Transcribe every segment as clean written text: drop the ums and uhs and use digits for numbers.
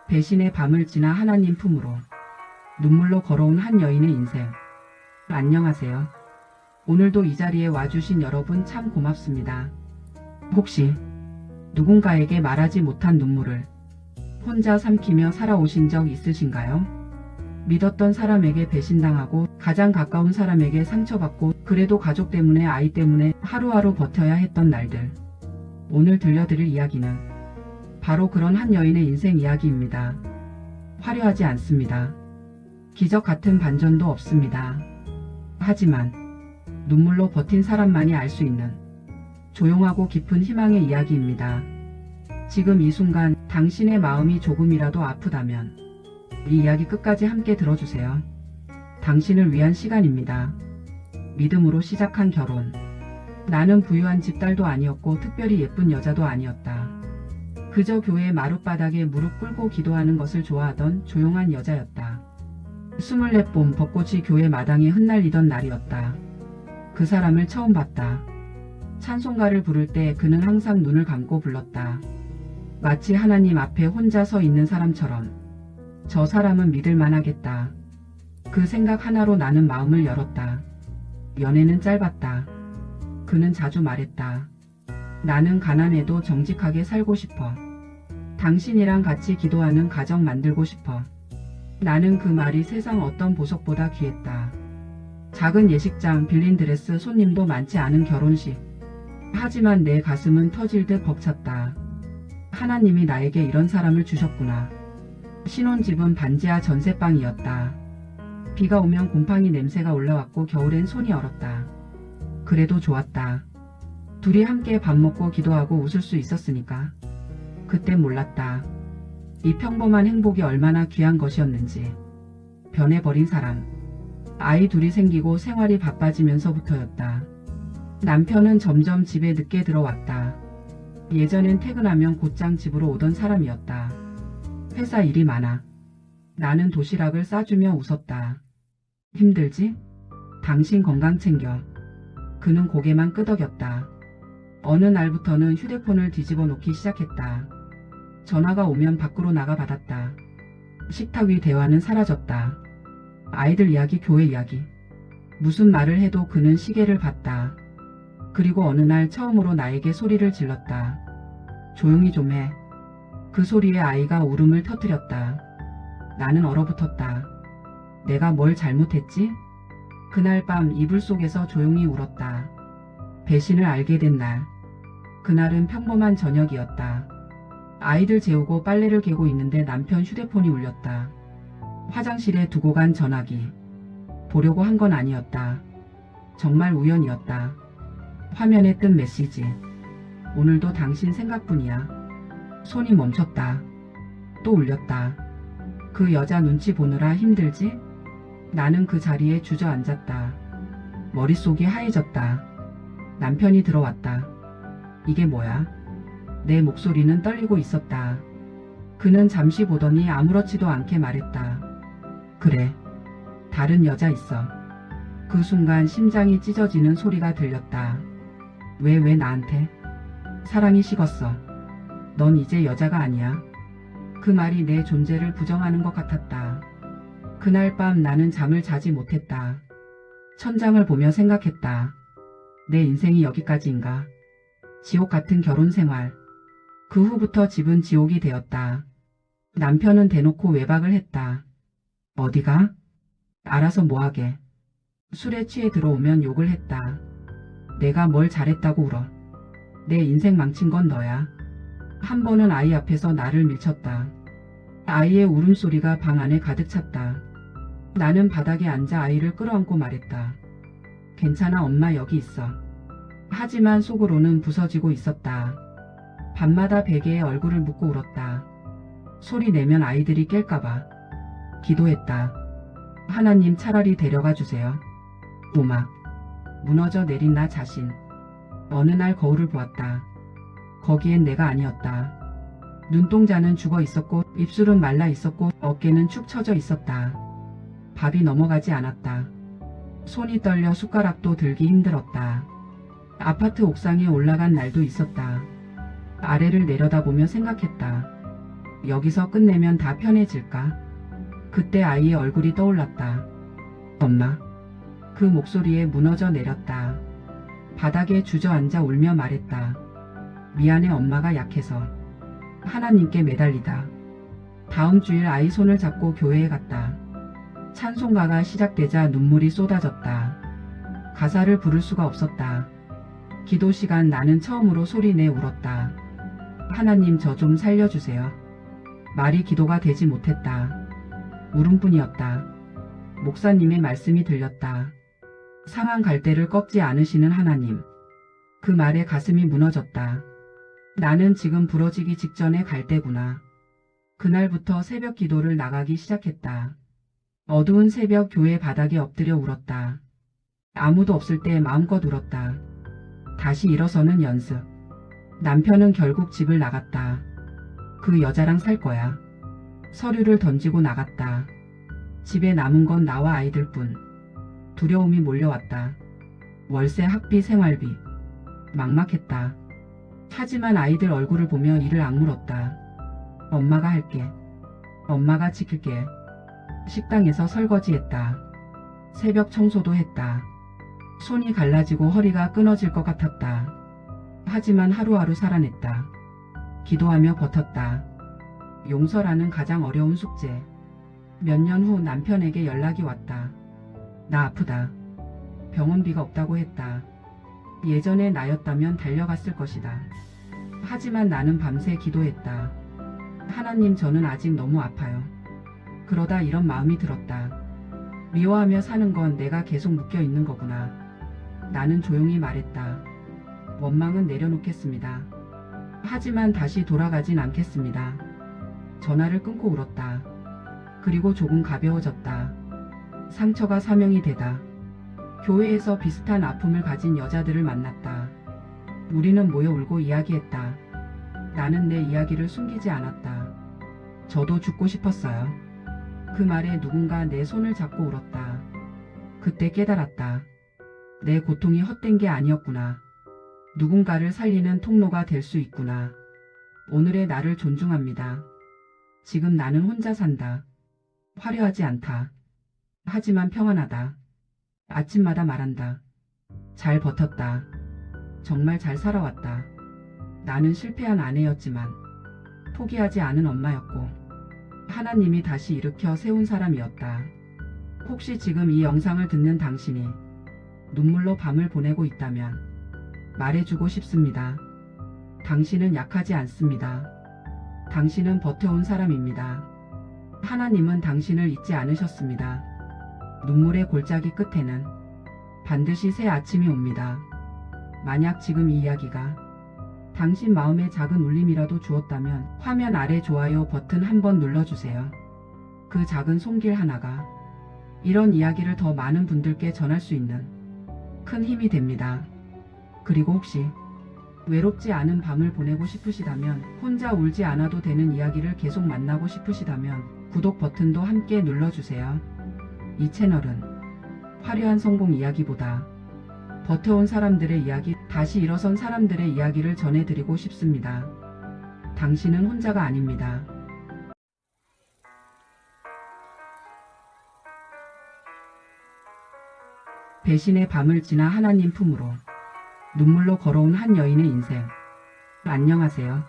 배신의 밤을 지나 하나님 품으로 눈물로 걸어온 한 여인의 인생. 안녕하세요. 오늘도 이 자리에 와주신 여러분 참 고맙습니다. 혹시 누군가에게 말하지 못한 눈물을 혼자 삼키며 살아오신 적 있으신가요? 믿었던 사람에게 배신당하고 가장 가까운 사람에게 상처받고 그래도 가족 때문에 아이 때문에 하루하루 버텨야 했던 날들. 오늘 들려드릴 이야기는 바로 그런 한 여인의 인생 이야기입니다. 화려하지 않습니다. 기적 같은 반전도 없습니다. 하지만 눈물로 버틴 사람만이 알 수 있는 조용하고 깊은 희망의 이야기입니다. 지금 이 순간 당신의 마음이 조금이라도 아프다면 이 이야기 끝까지 함께 들어주세요. 당신을 위한 시간입니다. 믿음으로 시작한 결혼. 나는 부유한 집딸도 아니었고 특별히 예쁜 여자도 아니었다. 그저 교회 마룻바닥에 무릎 꿇고 기도하는 것을 좋아하던 조용한 여자였다. 24봄 벚꽃이 교회 마당에 흩날리던 날이었다. 그 사람을 처음 봤다. 찬송가를 부를 때 그는 항상 눈을 감고 불렀다. 마치 하나님 앞에 혼자 서 있는 사람처럼. 저 사람은 믿을 만하겠다. 그 생각 하나로 나는 마음을 열었다. 연애는 짧았다. 그는 자주 말했다. 나는 가난해도 정직하게 살고 싶어. 당신이랑 같이 기도하는 가정 만들고 싶어. 나는 그 말이 세상 어떤 보석보다 귀했다. 작은 예식장, 빌린 드레스, 손님도 많지 않은 결혼식. 하지만 내 가슴은 터질 듯 벅찼다. 하나님이 나에게 이런 사람을 주셨구나. 신혼집은 반지하 전셋방이었다. 비가 오면 곰팡이 냄새가 올라왔고 겨울엔 손이 얼었다. 그래도 좋았다. 둘이 함께 밥 먹고 기도하고 웃을 수 있었으니까. 그땐 몰랐다. 이 평범한 행복이 얼마나 귀한 것이었는지. 변해버린 사람. 아이 둘이 생기고 생활이 바빠지면서부터였다. 남편은 점점 집에 늦게 들어왔다. 예전엔 퇴근하면 곧장 집으로 오던 사람이었다. 회사 일이 많아. 나는 도시락을 싸주며 웃었다. 힘들지? 당신 건강 챙겨. 그는 고개만 끄덕였다. 어느 날부터는 휴대폰을 뒤집어 놓기 시작했다. 전화가 오면 밖으로 나가 받았다. 식탁 위 대화는 사라졌다. 아이들 이야기, 교회 이야기. 무슨 말을 해도 그는 시계를 봤다. 그리고 어느 날 처음으로 나에게 소리를 질렀다. 조용히 좀 해. 그 소리에 아이가 울음을 터뜨렸다. 나는 얼어붙었다. 내가 뭘 잘못했지? 그날 밤 이불 속에서 조용히 울었다. 배신을 알게 된 날. 그날은 평범한 저녁이었다. 아이들 재우고 빨래를 개고 있는데 남편 휴대폰이 울렸다. 화장실에 두고 간 전화기. 보려고 한 건 아니었다. 정말 우연이었다. 화면에 뜬 메시지. 오늘도 당신 생각뿐이야. 손이 멈췄다. 또 울렸다. 그 여자 눈치 보느라 힘들지? 나는 그 자리에 주저앉았다. 머릿속이 하얘졌다. 남편이 들어왔다. 이게 뭐야? 내 목소리는 떨리고 있었다. 그는 잠시 보더니 아무렇지도 않게 말했다. 그래. 다른 여자 있어. 그 순간 심장이 찢어지는 소리가 들렸다. 왜 나한테? 사랑이 식었어. 넌 이제 여자가 아니야. 그 말이 내 존재를 부정하는 것 같았다. 그날 밤 나는 잠을 자지 못했다. 천장을 보며 생각했다. 내 인생이 여기까지인가? 지옥 같은 결혼 생활. 그 후부터 집은 지옥이 되었다. 남편은 대놓고 외박을 했다. 어디가? 알아서 뭐하게. 술에 취해 들어오면 욕을 했다. 내가 뭘 잘했다고 울어. 내 인생 망친 건 너야. 한 번은 아이 앞에서 나를 밀쳤다. 아이의 울음소리가 방 안에 가득 찼다. 나는 바닥에 앉아 아이를 끌어안고 말했다. 괜찮아, 엄마 여기 있어. 하지만 속으로는 부서지고 있었다. 밤마다 베개에 얼굴을 묻고 울었다. 소리 내면 아이들이 깰까봐. 기도했다. 하나님 차라리 데려가 주세요. 오막. 무너져 내린 나 자신. 어느 날 거울을 보았다. 거기엔 내가 아니었다. 눈동자는 죽어 있었고 입술은 말라 있었고 어깨는 축 처져 있었다. 밥이 넘어가지 않았다. 손이 떨려 숟가락도 들기 힘들었다. 아파트 옥상에 올라간 날도 있었다. 아래를 내려다보며 생각했다. 여기서 끝내면 다 편해질까? 그때 아이의 얼굴이 떠올랐다. 엄마. 그 목소리에 무너져 내렸다. 바닥에 주저앉아 울며 말했다. 미안해, 엄마가 약해서. 하나님께 매달리다. 다음 주일 아이 손을 잡고 교회에 갔다. 찬송가가 시작되자 눈물이 쏟아졌다. 가사를 부를 수가 없었다. 기도 시간 나는 처음으로 소리내 울었다. 하나님, 저 좀 살려주세요. 말이 기도가 되지 못했다. 울음뿐이었다. 목사님의 말씀이 들렸다. 상한 갈대를 꺾지 않으시는 하나님. 그 말에 가슴이 무너졌다. 나는 지금 부러지기 직전의 갈대구나. 그날부터 새벽 기도를 나가기 시작했다. 어두운 새벽 교회 바닥에 엎드려 울었다. 아무도 없을 때 마음껏 울었다. 다시 일어서는 연습. 남편은 결국 집을 나갔다. 그 여자랑 살 거야. 서류를 던지고 나갔다. 집에 남은 건 나와 아이들뿐. 두려움이 몰려왔다. 월세, 학비, 생활비. 막막했다. 하지만 아이들 얼굴을 보며 이를 악물었다. 엄마가 할게. 엄마가 지킬게. 식당에서 설거지했다. 새벽 청소도 했다. 손이 갈라지고 허리가 끊어질 것 같았다. 하지만 하루하루 살아냈다. 기도하며 버텼다. 용서라는 가장 어려운 숙제. 몇 년 후 남편에게 연락이 왔다. 나 아프다. 병원비가 없다고 했다. 예전에 나였다면 달려갔을 것이다. 하지만 나는 밤새 기도했다. 하나님, 저는 아직 너무 아파요. 그러다 이런 마음이 들었다. 미워하며 사는 건 내가 계속 묶여 있는 거구나. 나는 조용히 말했다. 원망은 내려놓겠습니다. 하지만 다시 돌아가진 않겠습니다. 전화를 끊고 울었다. 그리고 조금 가벼워졌다. 상처가 사명이 되다. 교회에서 비슷한 아픔을 가진 여자들을 만났다. 우리는 모여 울고 이야기했다. 나는 내 이야기를 숨기지 않았다. 저도 죽고 싶었어요. 그 말에 누군가 내 손을 잡고 울었다. 그때 깨달았다. 내 고통이 헛된 게 아니었구나. 누군가를 살리는 통로가 될 수 있구나. 오늘의 나를 존중합니다. 지금 나는 혼자 산다. 화려하지 않다. 하지만 평안하다. 아침마다 말한다. 잘 버텼다. 정말 잘 살아왔다. 나는 실패한 아내였지만 포기하지 않은 엄마였고 하나님이 다시 일으켜 세운 사람이었다. 혹시 지금 이 영상을 듣는 당신이 눈물로 밤을 보내고 있다면 말해주고 싶습니다. 당신은 약하지 않습니다. 당신은 버텨온 사람입니다. 하나님은 당신을 잊지 않으셨습니다. 눈물의 골짜기 끝에는 반드시 새 아침이 옵니다. 만약 지금 이 이야기가 당신 마음에 작은 울림이라도 주었다면 화면 아래 좋아요 버튼 한번 눌러주세요. 그 작은 손길 하나가 이런 이야기를 더 많은 분들께 전할 수 있는 큰 힘이 됩니다. 그리고 혹시 외롭지 않은 밤을 보내고 싶으시다면, 혼자 울지 않아도 되는 이야기를 계속 만나고 싶으시다면 구독 버튼도 함께 눌러주세요. 이 채널은 화려한 성공 이야기보다 버텨온 사람들의 이야기, 다시 일어선 사람들의 이야기를 전해드리고 싶습니다. 당신은 혼자가 아닙니다. 배신의 밤을 지나 하나님 품으로 눈물로 걸어온 한 여인의 인생. 안녕하세요.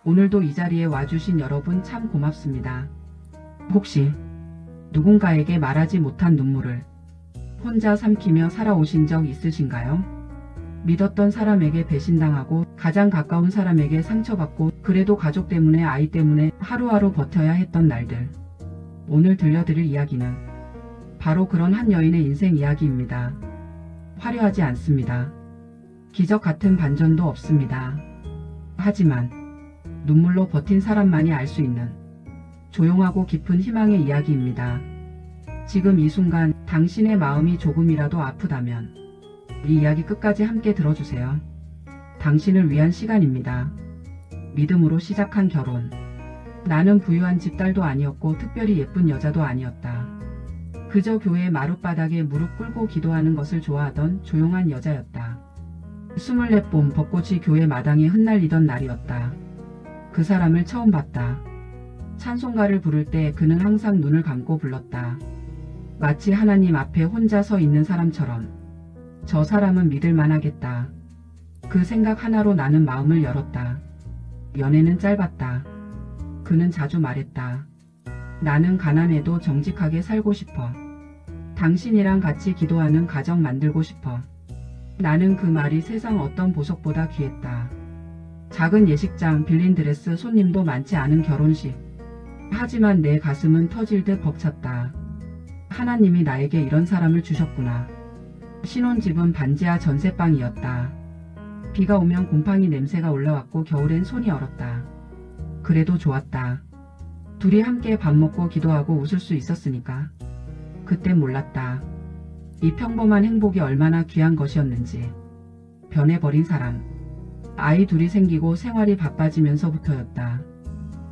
오늘도 이 자리에 와주신 여러분 참 고맙습니다. 혹시 누군가에게 말하지 못한 눈물을 혼자 삼키며 살아오신 적 있으신가요? 믿었던 사람에게 배신당하고 가장 가까운 사람에게 상처받고 그래도 가족 때문에, 아이 때문에 하루하루 버텨야 했던 날들. 오늘 들려드릴 이야기는 바로 그런 한 여인의 인생 이야기입니다. 화려하지 않습니다. 기적 같은 반전도 없습니다. 하지만 눈물로 버틴 사람만이 알 수 있는 조용하고 깊은 희망의 이야기입니다. 지금 이 순간 당신의 마음이 조금이라도 아프다면 이 이야기 끝까지 함께 들어주세요. 당신을 위한 시간입니다. 믿음으로 시작한 결혼. 나는 부유한 집딸도 아니었고 특별히 예쁜 여자도 아니었다. 그저 교회 마룻바닥에 무릎 꿇고 기도하는 것을 좋아하던 조용한 여자였다. 24봄 벚꽃이 교회 마당에 흩날리던 날이었다. 그 사람을 처음 봤다. 찬송가를 부를 때 그는 항상 눈을 감고 불렀다. 마치 하나님 앞에 혼자 서 있는 사람처럼. 저 사람은 믿을 만하겠다. 그 생각 하나로 나는 마음을 열었다. 연애는 짧았다. 그는 자주 말했다. 나는 가난해도 정직하게 살고 싶어. 당신이랑 같이 기도하는 가정 만들고 싶어. 나는 그 말이 세상 어떤 보석보다 귀했다. 작은 예식장, 빌린 드레스, 손님도 많지 않은 결혼식. 하지만 내 가슴은 터질 듯 벅찼다. 하나님이 나에게 이런 사람을 주셨구나. 신혼집은 반지하 전셋방이었다. 비가 오면 곰팡이 냄새가 올라왔고 겨울엔 손이 얼었다. 그래도 좋았다. 둘이 함께 밥 먹고 기도하고 웃을 수 있었으니까. 그때 몰랐다. 이 평범한 행복이 얼마나 귀한 것이었는지. 변해버린 사람. 아이 둘이 생기고 생활이 바빠지면서부터였다.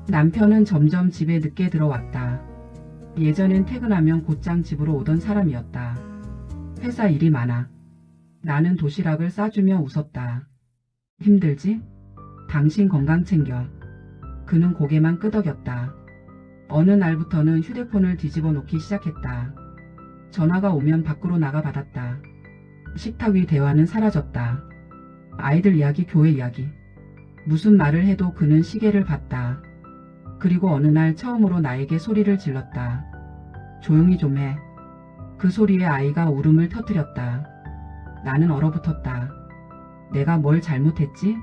남편은 점점 집에 늦게 들어왔다. 예전엔 퇴근하면 곧장 집으로 오던 사람이었다. 회사 일이 많아. 나는 도시락을 싸주며 웃었다. 힘들지? 당신 건강 챙겨. 그는 고개만 끄덕였다. 어느 날부터는 휴대폰을 뒤집어 놓기 시작했다. 전화가 오면 밖으로 나가 받았다. 식탁 위 대화는 사라졌다. 아이들 이야기, 교회 이야기. 무슨 말을 해도 그는 시계를 봤다. 그리고 어느 날 처음으로 나에게 소리를 질렀다. 조용히 좀 해. 그 소리에 아이가 울음을 터뜨렸다. 나는 얼어붙었다. 내가 뭘 잘못했지?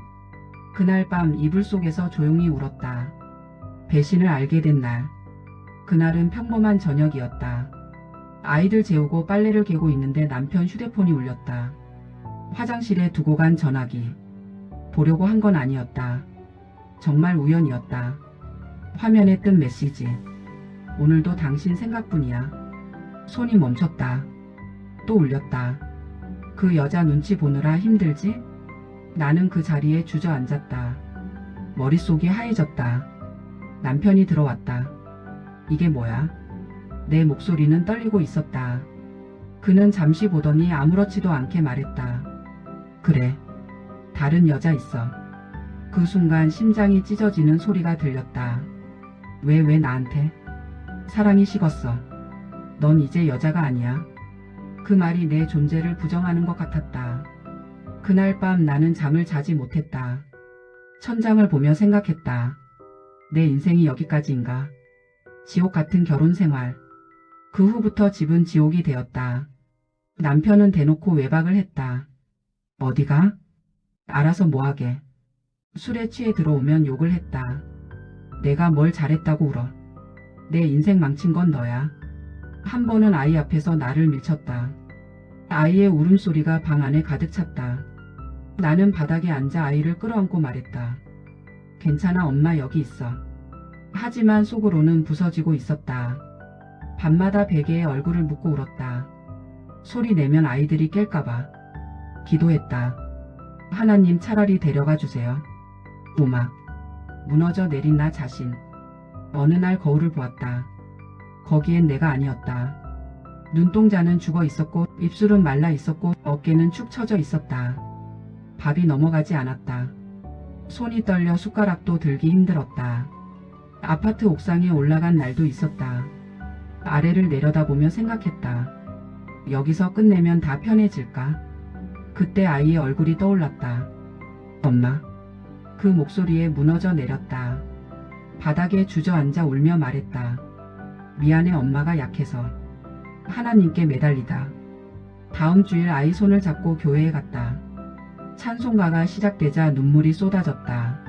그날 밤 이불 속에서 조용히 울었다. 배신을 알게 된 날. 그날은 평범한 저녁이었다. 아이들 재우고 빨래를 개고 있는데 남편 휴대폰이 울렸다. 화장실에 두고 간 전화기. 보려고 한 건 아니었다. 정말 우연이었다. 화면에 뜬 메시지. 오늘도 당신 생각뿐이야. 손이 멈췄다. 또 울렸다. 그 여자 눈치 보느라 힘들지? 나는 그 자리에 주저앉았다. 머릿속이 하얘졌다. 남편이 들어왔다. 이게 뭐야? 내 목소리는 떨리고 있었다. 그는 잠시 보더니 아무렇지도 않게 말했다. 그래. 다른 여자 있어. 그 순간 심장이 찢어지는 소리가 들렸다. 왜 나한테? 사랑이 식었어. 넌 이제 여자가 아니야. 그 말이 내 존재를 부정하는 것 같았다. 그날 밤 나는 잠을 자지 못했다. 천장을 보며 생각했다. 내 인생이 여기까지인가? 지옥 같은 결혼 생활. 그 후부터 집은 지옥이 되었다. 남편은 대놓고 외박을 했다. 어디가? 알아서 뭐하게. 술에 취해 들어오면 욕을 했다. 내가 뭘 잘했다고 울어. 내 인생 망친 건 너야. 한 번은 아이 앞에서 나를 밀쳤다. 아이의 울음소리가 방 안에 가득 찼다. 나는 바닥에 앉아 아이를 끌어안고 말했다. 괜찮아, 엄마 여기 있어. 하지만 속으로는 부서지고 있었다. 밤마다 베개에 얼굴을 묻고 울었다. 소리 내면 아이들이 깰까봐. 기도했다. 하나님, 차라리 데려가 주세요. 오막. 무너져 내린 나 자신. 어느 날 거울을 보았다. 거기엔 내가 아니었다. 눈동자는 죽어 있었고 입술은 말라 있었고 어깨는 축 처져 있었다. 밥이 넘어가지 않았다. 손이 떨려 숟가락도 들기 힘들었다. 아파트 옥상에 올라간 날도 있었다. 아래를 내려다보며 생각했다. 여기서 끝내면 다 편해질까? 그때 아이의 얼굴이 떠올랐다. 엄마. 그 목소리에 무너져 내렸다. 바닥에 주저앉아 울며 말했다. 미안해, 엄마가 약해서. 하나님께 매달리다. 다음 주일 아이 손을 잡고 교회에 갔다. 찬송가가 시작되자 눈물이 쏟아졌다.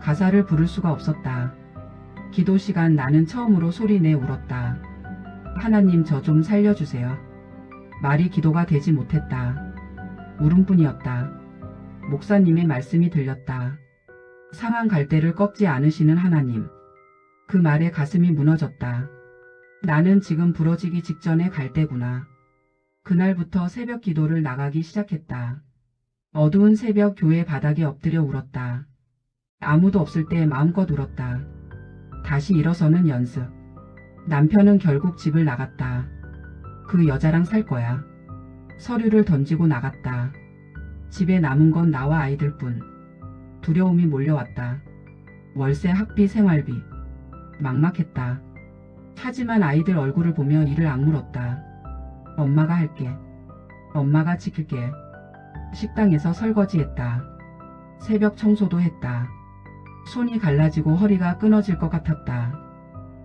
가사를 부를 수가 없었다. 기도 시간 나는 처음으로 소리내 울었다. 하나님, 저 좀 살려주세요. 말이 기도가 되지 못했다. 울음뿐이었다. 목사님의 말씀이 들렸다. 상한 갈대를 꺾지 않으시는 하나님. 그 말에 가슴이 무너졌다. 나는 지금 부러지기 직전의 갈대구나. 그날부터 새벽 기도를 나가기 시작했다. 어두운 새벽 교회 바닥에 엎드려 울었다. 아무도 없을 때 마음껏 울었다. 다시 일어서는 연습. 남편은 결국 집을 나갔다. 그 여자랑 살 거야. 서류를 던지고 나갔다. 집에 남은 건 나와 아이들뿐. 두려움이 몰려왔다. 월세, 학비, 생활비. 막막했다. 하지만 아이들 얼굴을 보며 이를 악물었다. 엄마가 할게. 엄마가 지킬게. 식당에서 설거지했다. 새벽 청소도 했다. 손이 갈라지고 허리가 끊어질 것 같았다.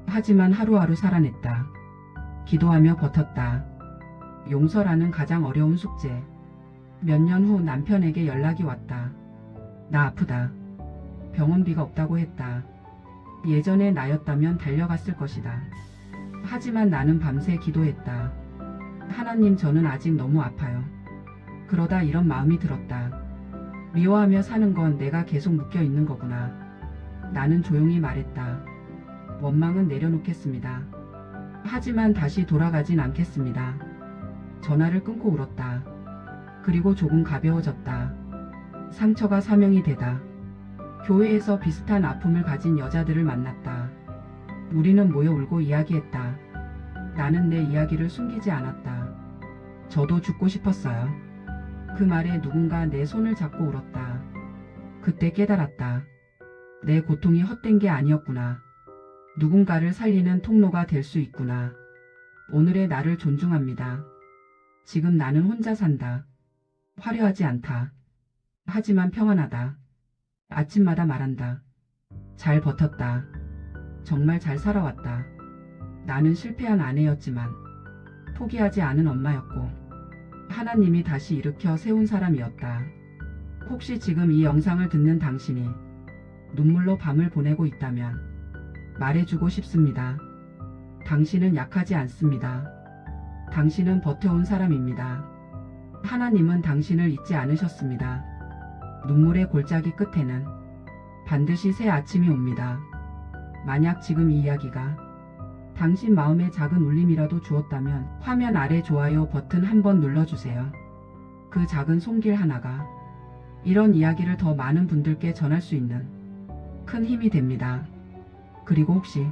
하지만 하루하루 살아냈다. 기도하며 버텼다. 용서라는 가장 어려운 숙제. 몇 년 후 남편에게 연락이 왔다. 나 아프다. 병원비가 없다고 했다. 예전에 나였다면 달려갔을 것이다. 하지만 나는 밤새 기도했다. 하나님, 저는 아직 너무 아파요. 그러다 이런 마음이 들었다. 미워하며 사는 건 내가 계속 묶여 있는 거구나. 나는 조용히 말했다. 원망은 내려놓겠습니다. 하지만 다시 돌아가진 않겠습니다. 전화를 끊고 울었다. 그리고 조금 가벼워졌다. 상처가 사명이 되다. 교회에서 비슷한 아픔을 가진 여자들을 만났다. 우리는 모여 울고 이야기했다. 나는 내 이야기를 숨기지 않았다. 저도 죽고 싶었어요. 그 말에 누군가 내 손을 잡고 울었다. 그때 깨달았다. 내 고통이 헛된 게 아니었구나. 누군가를 살리는 통로가 될 수 있구나. 오늘의 나를 존중합니다. 지금 나는 혼자 산다. 화려하지 않다. 하지만 평안하다. 아침마다 말한다. 잘 버텼다. 정말 잘 살아왔다. 나는 실패한 아내였지만 포기하지 않은 엄마였고 하나님이 다시 일으켜 세운 사람이었다. 혹시 지금 이 영상을 듣는 당신이 눈물로 밤을 보내고 있다면 말해주고 싶습니다. 당신은 약하지 않습니다. 당신은 버텨온 사람입니다. 하나님은 당신을 잊지 않으셨습니다. 눈물의 골짜기 끝에는 반드시 새 아침이 옵니다. 만약 지금 이 이야기가 당신 마음에 작은 울림이라도 주었다면 화면 아래 좋아요 버튼 한번 눌러주세요. 그 작은 손길 하나가 이런 이야기를 더 많은 분들께 전할 수 있는 큰 힘이 됩니다. 그리고 혹시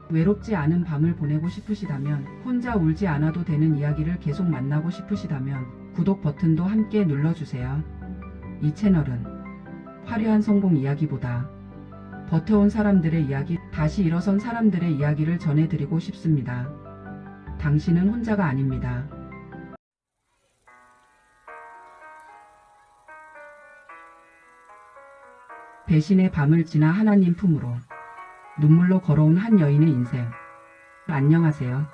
외롭지 않은 밤을 보내고 싶으시다면, 혼자 울지 않아도 되는 이야기를 계속 만나고 싶으시다면 구독 버튼도 함께 눌러주세요. 이 채널은 화려한 성공 이야기보다 버텨온 사람들의 이야기, 다시 일어선 사람들의 이야기를 전해드리고 싶습니다. 당신은 혼자가 아닙니다. 배신의 밤을 지나 하나님 품으로 눈물로 걸어온 한 여인의 인생. 안녕하세요.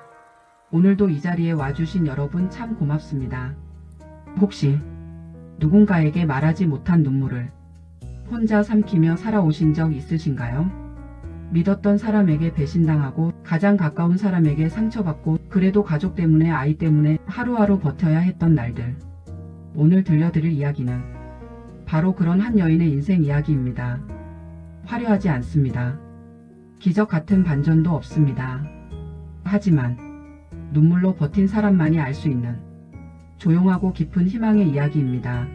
오늘도 이 자리에 와주신 여러분 참 고맙습니다. 혹시 누군가에게 말하지 못한 눈물을 혼자 삼키며 살아오신 적 있으신가요? 믿었던 사람에게 배신당하고 가장 가까운 사람에게 상처받고 그래도 가족 때문에, 아이 때문에 하루하루 버텨야 했던 날들. 오늘 들려드릴 이야기는 바로 그런 한 여인의 인생 이야기입니다. 화려하지 않습니다. 기적 같은 반전도 없습니다. 하지만 눈물로 버틴 사람만이 알 수 있는 조용하고 깊은 희망의 이야기입니다.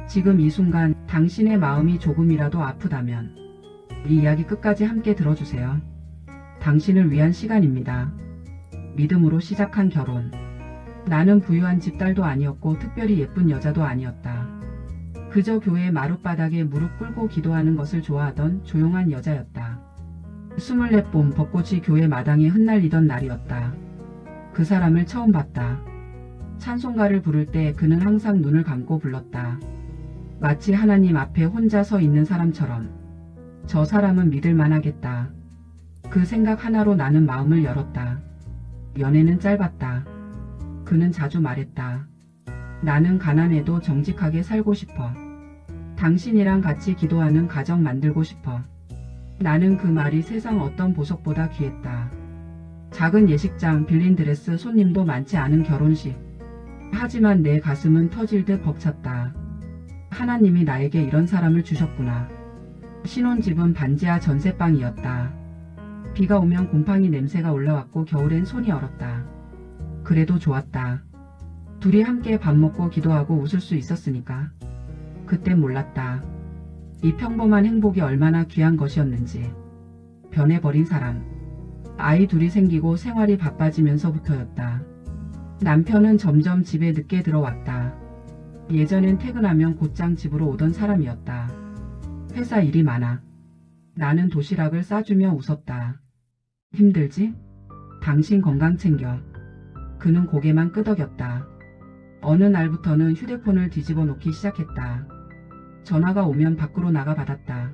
지금 이 순간 당신의 마음이 조금이라도 아프다면 이 이야기 끝까지 함께 들어주세요. 당신을 위한 시간입니다. 믿음으로 시작한 결혼. 나는 부유한 집 딸도 아니었고 특별히 예쁜 여자도 아니었다. 그저 교회 마룻바닥에 무릎 꿇고 기도하는 것을 좋아하던 조용한 여자였다. 24봄 벚꽃이 교회 마당에 흩날리던 날이었다. 그 사람을 처음 봤다. 찬송가를 부를 때 그는 항상 눈을 감고 불렀다. 마치 하나님 앞에 혼자 서 있는 사람처럼. 저 사람은 믿을 만하겠다. 그 생각 하나로 나는 마음을 열었다. 연애는 짧았다. 그는 자주 말했다. 나는 가난해도 정직하게 살고 싶어. 당신이랑 같이 기도하는 가정 만들고 싶어. 나는 그 말이 세상 어떤 보석보다 귀했다. 작은 예식장, 빌린 드레스, 손님도 많지 않은 결혼식. 하지만 내 가슴은 터질 듯 벅찼다. 하나님이 나에게 이런 사람을 주셨구나. 신혼집은 반지하 전셋방이었다. 비가 오면 곰팡이 냄새가 올라왔고 겨울엔 손이 얼었다. 그래도 좋았다. 둘이 함께 밥 먹고 기도하고 웃을 수 있었으니까. 그땐 몰랐다. 이 평범한 행복이 얼마나 귀한 것이었는지. 변해버린 사람. 아이 둘이 생기고 생활이 바빠지면서부터였다. 남편은 점점 집에 늦게 들어왔다. 예전엔 퇴근하면 곧장 집으로 오던 사람이었다. 회사 일이 많아. 나는 도시락을 싸주며 웃었다. 힘들지? 당신 건강 챙겨. 그는 고개만 끄덕였다. 어느 날부터는 휴대폰을 뒤집어 놓기 시작했다. 전화가 오면 밖으로 나가 받았다.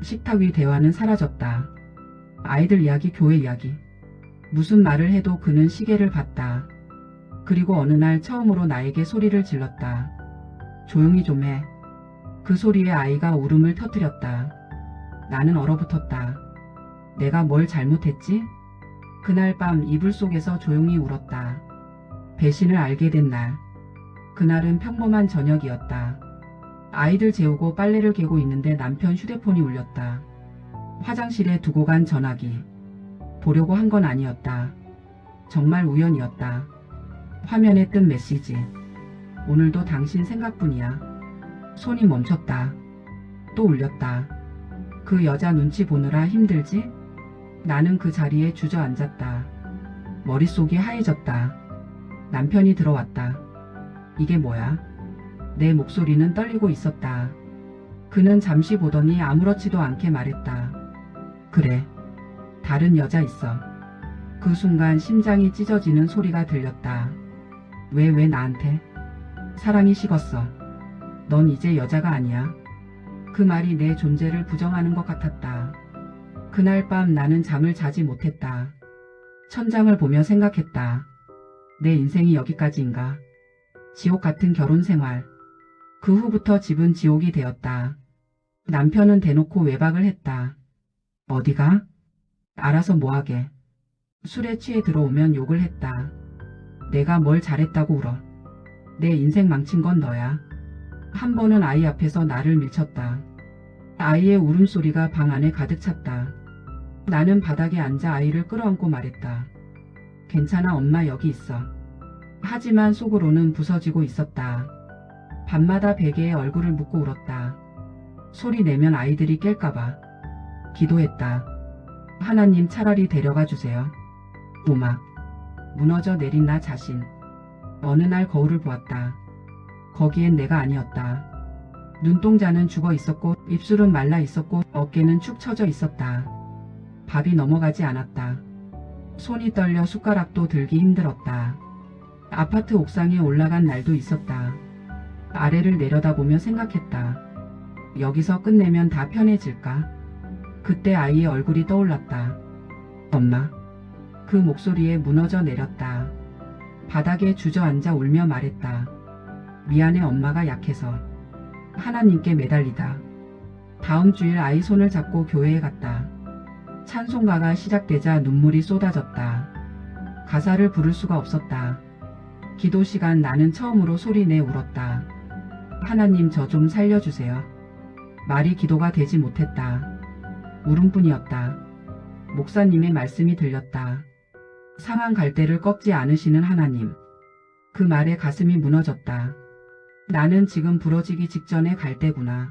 식탁 위 대화는 사라졌다. 아이들 이야기, 교회 이야기. 무슨 말을 해도 그는 시계를 봤다. 그리고 어느 날 처음으로 나에게 소리를 질렀다. 조용히 좀 해. 그 소리에 아이가 울음을 터뜨렸다. 나는 얼어붙었다. 내가 뭘 잘못했지? 그날 밤 이불 속에서 조용히 울었다. 배신을 알게 된 날. 그날은 평범한 저녁이었다. 아이들 재우고 빨래를 개고 있는데 남편 휴대폰이 울렸다. 화장실에 두고 간 전화기. 보려고 한 건 아니었다. 정말 우연이었다. 화면에 뜬 메시지. 오늘도 당신 생각뿐이야. 손이 멈췄다. 또 울렸다. 그 여자 눈치 보느라 힘들지? 나는 그 자리에 주저앉았다. 머릿속이 하얘졌다. 남편이 들어왔다. 이게 뭐야? 내 목소리는 떨리고 있었다. 그는 잠시 보더니 아무렇지도 않게 말했다. 그래. 다른 여자 있어. 그 순간 심장이 찢어지는 소리가 들렸다. 왜 나한테? 사랑이 식었어. 넌 이제 여자가 아니야. 그 말이 내 존재를 부정하는 것 같았다. 그날 밤 나는 잠을 자지 못했다. 천장을 보며 생각했다. 내 인생이 여기까지인가? 지옥 같은 결혼 생활. 그 후부터 집은 지옥이 되었다. 남편은 대놓고 외박을 했다. 어디가? 알아서 뭐하게. 술에 취해 들어오면 욕을 했다. 내가 뭘 잘했다고 울어. 내 인생 망친 건 너야. 한 번은 아이 앞에서 나를 밀쳤다. 아이의 울음소리가 방 안에 가득 찼다. 나는 바닥에 앉아 아이를 끌어안고 말했다. 괜찮아, 엄마 여기 있어. 하지만 속으로는 부서지고 있었다. 밤마다 베개에 얼굴을 묻고 울었다. 소리 내면 아이들이 깰까봐. 기도했다. 하나님, 차라리 데려가 주세요. 오막. 무너져 내린 나 자신. 어느 날 거울을 보았다. 거기엔 내가 아니었다. 눈동자는 죽어 있었고 입술은 말라 있었고 어깨는 축 처져 있었다. 밥이 넘어가지 않았다. 손이 떨려 숟가락도 들기 힘들었다. 아파트 옥상에 올라간 날도 있었다. 아래를 내려다보며 생각했다. 여기서 끝내면 다 편해질까? 그때 아이의 얼굴이 떠올랐다. 엄마. 그 목소리에 무너져 내렸다. 바닥에 주저앉아 울며 말했다. 미안해, 엄마가 약해서. 하나님께 매달리다. 다음 주일 아이 손을 잡고 교회에 갔다. 찬송가가 시작되자 눈물이 쏟아졌다. 가사를 부를 수가 없었다. 기도 시간 나는 처음으로 소리내 울었다. 하나님, 저 좀 살려주세요. 말이 기도가 되지 못했다. 울음뿐이었다. 목사님의 말씀이 들렸다. 상한 갈대를 꺾지 않으시는 하나님. 그 말에 가슴이 무너졌다. 나는 지금 부러지기 직전의 갈대구나.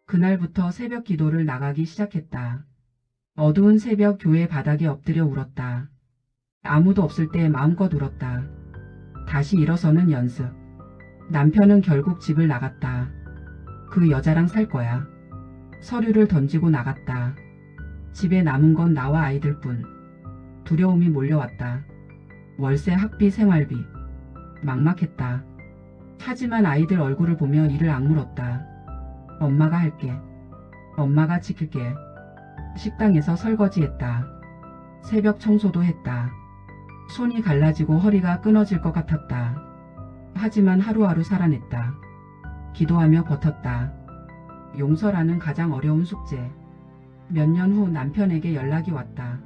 그날부터 새벽 기도를 나가기 시작했다. 어두운 새벽 교회 바닥에 엎드려 울었다. 아무도 없을 때 마음껏 울었다. 다시 일어서는 연습. 남편은 결국 집을 나갔다. 그 여자랑 살 거야. 서류를 던지고 나갔다. 집에 남은 건 나와 아이들뿐. 두려움이 몰려왔다. 월세, 학비, 생활비. 막막했다. 하지만 아이들 얼굴을 보며 이를 악물었다. 엄마가 할게. 엄마가 지킬게. 식당에서 설거지했다. 새벽 청소도 했다. 손이 갈라지고 허리가 끊어질 것 같았다. 하지만 하루하루 살아냈다. 기도하며 버텼다. 용서라는 가장 어려운 숙제. 몇 년 후 남편에게 연락이 왔다.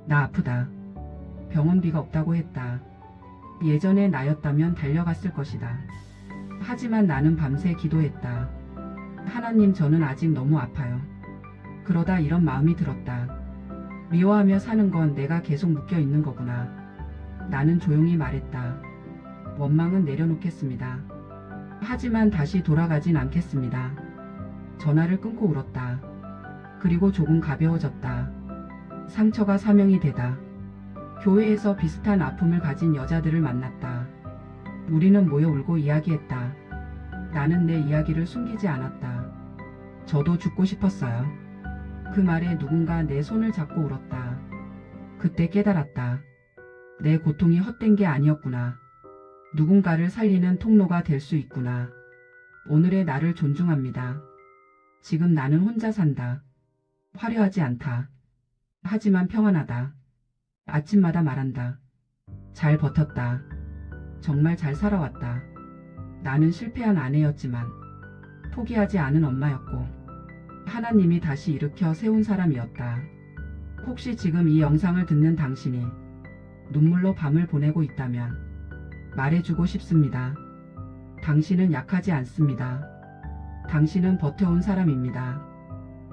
나 아프다. 병원비가 없다고 했다. 예전의 나였다면 달려갔을 것이다. 하지만 나는 밤새 기도했다. 하나님, 저는 아직 너무 아파요. 그러다 이런 마음이 들었다. 미워하며 사는 건 내가 계속 묶여 있는 거구나. 나는 조용히 말했다. 원망은 내려놓겠습니다. 하지만 다시 돌아가진 않겠습니다. 전화를 끊고 울었다. 그리고 조금 가벼워졌다. 상처가 사명이 되다. 교회에서 비슷한 아픔을 가진 여자들을 만났다. 우리는 모여 울고 이야기했다. 나는 내 이야기를 숨기지 않았다. 저도 죽고 싶었어요. 그 말에 누군가 내 손을 잡고 울었다. 그때 깨달았다. 내 고통이 헛된 게 아니었구나. 누군가를 살리는 통로가 될 수 있구나. 오늘의 나를 존중합니다. 지금 나는 혼자 산다. 화려하지 않다. 하지만 평안하다. 아침마다 말한다. 잘 버텼다. 정말 잘 살아왔다. 나는 실패한 아내였지만 포기하지 않은 엄마였고 하나님이 다시 일으켜 세운 사람이었다. 혹시 지금 이 영상을 듣는 당신이 눈물로 밤을 보내고 있다면 말해주고 싶습니다. 당신은 약하지 않습니다. 당신은 버텨온 사람입니다.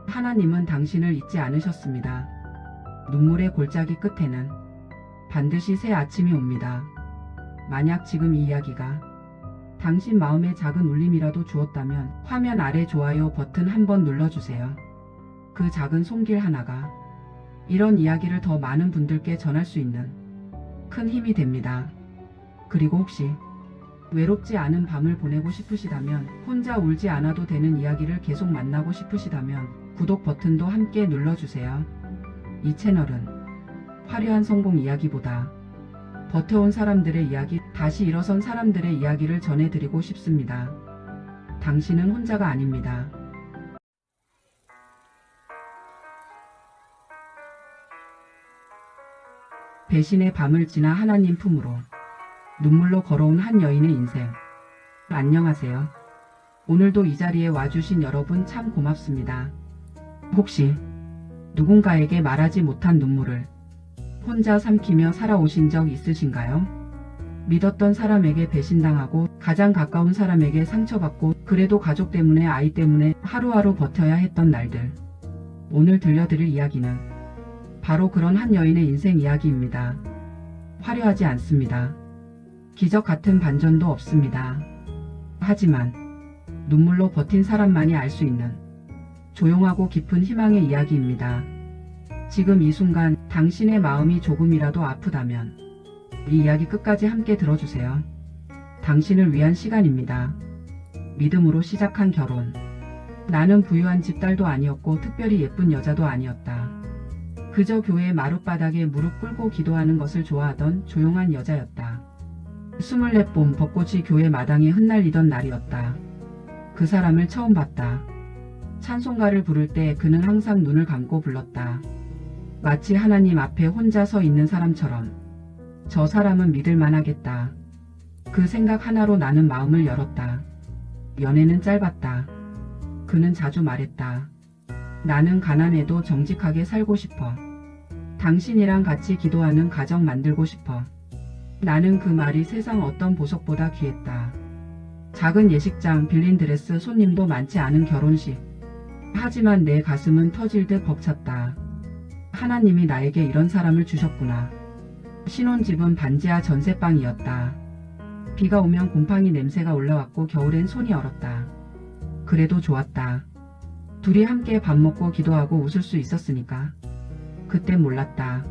하나님은 당신을 잊지 않으셨습니다. 눈물의 골짜기 끝에는 반드시 새 아침이 옵니다. 만약 지금 이 이야기가 당신 마음에 작은 울림이라도 주었다면 화면 아래 좋아요 버튼 한번 눌러주세요. 그 작은 손길 하나가 이런 이야기를 더 많은 분들께 전할 수 있는 큰 힘이 됩니다. 그리고 혹시 외롭지 않은 밤을 보내고 싶으시다면 혼자 울지 않아도 되는 이야기를 계속 만나고 싶으시다면 구독 버튼도 함께 눌러주세요. 이 채널은 화려한 성공 이야기보다 버텨온 사람들의 이야기, 다시 일어선 사람들의 이야기를 전해드리고 싶습니다. 당신은 혼자가 아닙니다. 배신의 밤을 지나 하나님 품으로 눈물로 걸어온 한 여인의 인생. 안녕하세요. 오늘도 이 자리에 와주신 여러분 참 고맙습니다. 혹시 누군가에게 말하지 못한 눈물을 혼자 삼키며 살아오신 적 있으신가요? 믿었던 사람에게 배신당하고 가장 가까운 사람에게 상처받고 그래도 가족 때문에 아이 때문에 하루하루 버텨야 했던 날들. 오늘 들려드릴 이야기는 바로 그런 한 여인의 인생 이야기입니다. 화려하지 않습니다. 기적 같은 반전도 없습니다. 하지만 눈물로 버틴 사람만이 알 수 있는 조용하고 깊은 희망의 이야기입니다. 지금 이 순간 당신의 마음이 조금이라도 아프다면 이 이야기 끝까지 함께 들어주세요. 당신을 위한 시간입니다. 믿음으로 시작한 결혼. 나는 부유한 집딸도 아니었고 특별히 예쁜 여자도 아니었다. 그저 교회 마룻바닥에 무릎 꿇고 기도하는 것을 좋아하던 조용한 여자였다. 24봄 벚꽃이 교회 마당에 흩날리던 날이었다. 그 사람을 처음 봤다. 찬송가를 부를 때 그는 항상 눈을 감고 불렀다. 마치 하나님 앞에 혼자 서 있는 사람처럼. 저 사람은 믿을 만하겠다. 그 생각 하나로 나는 마음을 열었다. 연애는 짧았다. 그는 자주 말했다. 나는 가난해도 정직하게 살고 싶어. 당신이랑 같이 기도하는 가정 만들고 싶어. 나는 그 말이 세상 어떤 보석보다 귀했다. 작은 예식장, 빌린 드레스, 손님도 많지 않은 결혼식. 하지만 내 가슴은 터질 듯 벅찼다. 하나님이 나에게 이런 사람을 주셨구나. 신혼집은 반지하 전셋방이었다. 비가 오면 곰팡이 냄새가 올라왔고 겨울엔 손이 얼었다. 그래도 좋았다. 둘이 함께 밥 먹고 기도하고 웃을 수 있었으니까. 그때 몰랐다.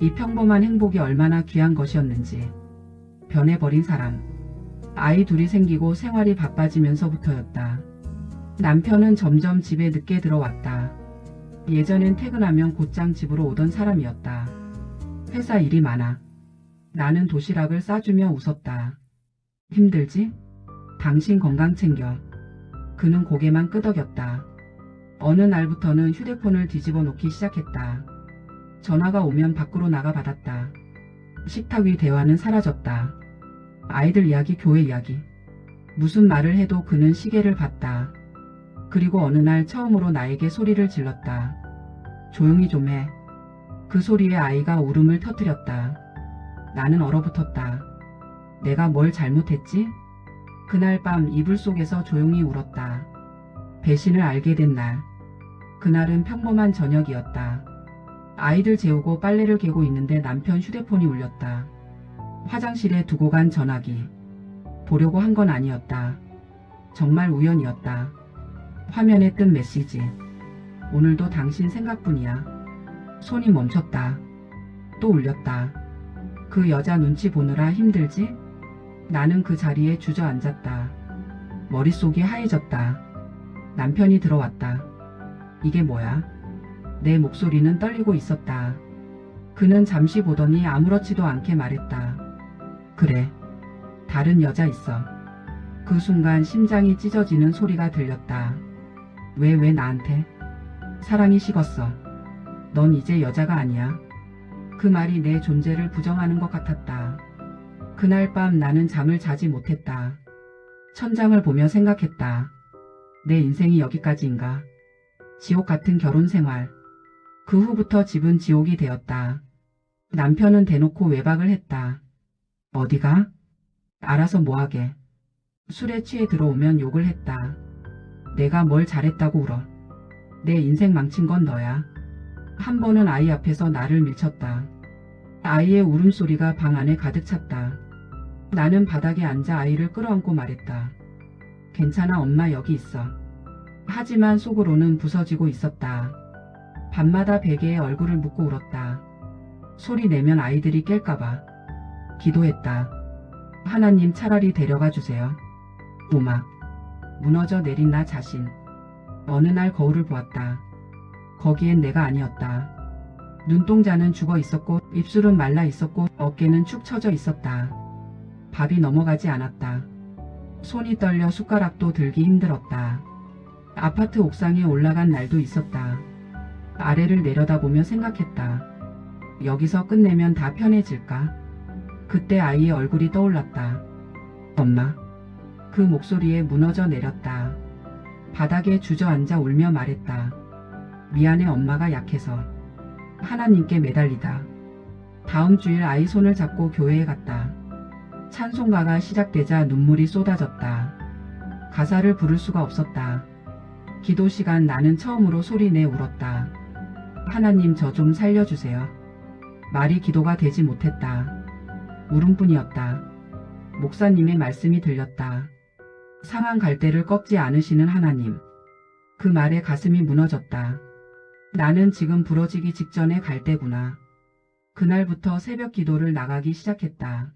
이 평범한 행복이 얼마나 귀한 것이었는지. 변해버린 사람. 아이 둘이 생기고 생활이 바빠지면서부터였다. 남편은 점점 집에 늦게 들어왔다. 예전엔 퇴근하면 곧장 집으로 오던 사람이었다. 회사 일이 많아. 나는 도시락을 싸주며 웃었다. 힘들지? 당신 건강 챙겨. 그는 고개만 끄덕였다. 어느 날부터는 휴대폰을 뒤집어 놓기 시작했다. 전화가 오면 밖으로 나가 받았다. 식탁 위 대화는 사라졌다. 아이들 이야기, 교회 이야기. 무슨 말을 해도 그는 시계를 봤다. 그리고 어느 날 처음으로 나에게 소리를 질렀다. 조용히 좀 해. 그 소리에 아이가 울음을 터뜨렸다. 나는 얼어붙었다. 내가 뭘 잘못했지? 그날 밤 이불 속에서 조용히 울었다. 배신을 알게 된 날. 그날은 평범한 저녁이었다. 아이들 재우고 빨래를 개고 있는데 남편 휴대폰이 울렸다. 화장실에 두고 간 전화기. 보려고 한 건 아니었다. 정말 우연이었다. 화면에 뜬 메시지. 오늘도 당신 생각뿐이야. 손이 멈췄다. 또 울렸다. 그 여자 눈치 보느라 힘들지? 나는 그 자리에 주저앉았다. 머릿속이 하얘졌다. 남편이 들어왔다. 이게 뭐야? 내 목소리는 떨리고 있었다. 그는 잠시 보더니 아무렇지도 않게 말했다. 그래. 다른 여자 있어. 그 순간 심장이 찢어지는 소리가 들렸다. 왜 나한테? 사랑이 식었어. 넌 이제 여자가 아니야. 그 말이 내 존재를 부정하는 것 같았다. 그날 밤 나는 잠을 자지 못했다. 천장을 보며 생각했다. 내 인생이 여기까지인가? 지옥 같은 결혼 생활. 그 후부터 집은 지옥이 되었다. 남편은 대놓고 외박을 했다. 어디가? 알아서 뭐하게. 술에 취해 들어오면 욕을 했다. 내가 뭘 잘했다고 울어. 내 인생 망친 건 너야. 한 번은 아이 앞에서 나를 밀쳤다. 아이의 울음소리가 방 안에 가득 찼다. 나는 바닥에 앉아 아이를 끌어안고 말했다. 괜찮아, 엄마 여기 있어. 하지만 속으로는 부서지고 있었다. 밤마다 베개에 얼굴을 묻고 울었다. 소리 내면 아이들이 깰까봐. 기도했다. 하나님, 차라리 데려가 주세요. 오막. 무너져 내린 나 자신. 어느 날 거울을 보았다. 거기엔 내가 아니었다. 눈동자는 죽어 있었고 입술은 말라 있었고 어깨는 축 처져 있었다. 밥이 넘어가지 않았다. 손이 떨려 숟가락도 들기 힘들었다. 아파트 옥상에 올라간 날도 있었다. 아래를 내려다보며 생각했다. 여기서 끝내면 다 편해질까? 그때 아이의 얼굴이 떠올랐다. 엄마. 그 목소리에 무너져 내렸다. 바닥에 주저앉아 울며 말했다. 미안해, 엄마가 약해서. 하나님께 매달리다. 다음 주일 아이 손을 잡고 교회에 갔다. 찬송가가 시작되자 눈물이 쏟아졌다. 가사를 부를 수가 없었다. 기도 시간 나는 처음으로 소리내 울었다. 하나님, 저 좀 살려주세요. 말이 기도가 되지 못했다. 울음뿐이었다. 목사님의 말씀이 들렸다. 상한 갈대를 꺾지 않으시는 하나님. 그 말에 가슴이 무너졌다. 나는 지금 부러지기 직전의 갈대구나. 그날부터 새벽 기도를 나가기 시작했다.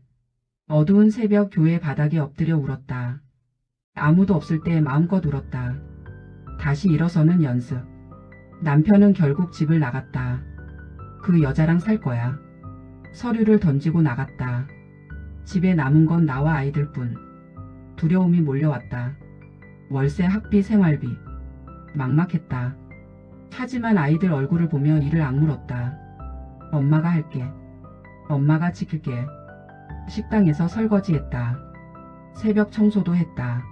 어두운 새벽 교회 바닥에 엎드려 울었다. 아무도 없을 때 마음껏 울었다. 다시 일어서는 연습. 남편은 결국 집을 나갔다. 그 여자랑 살 거야. 서류를 던지고 나갔다. 집에 남은 건 나와 아이들뿐. 두려움이 몰려왔다. 월세, 학비, 생활비. 막막했다. 하지만 아이들 얼굴을 보며 이를 악물었다. 엄마가 할게. 엄마가 지킬게. 식당에서 설거지했다. 새벽 청소도 했다.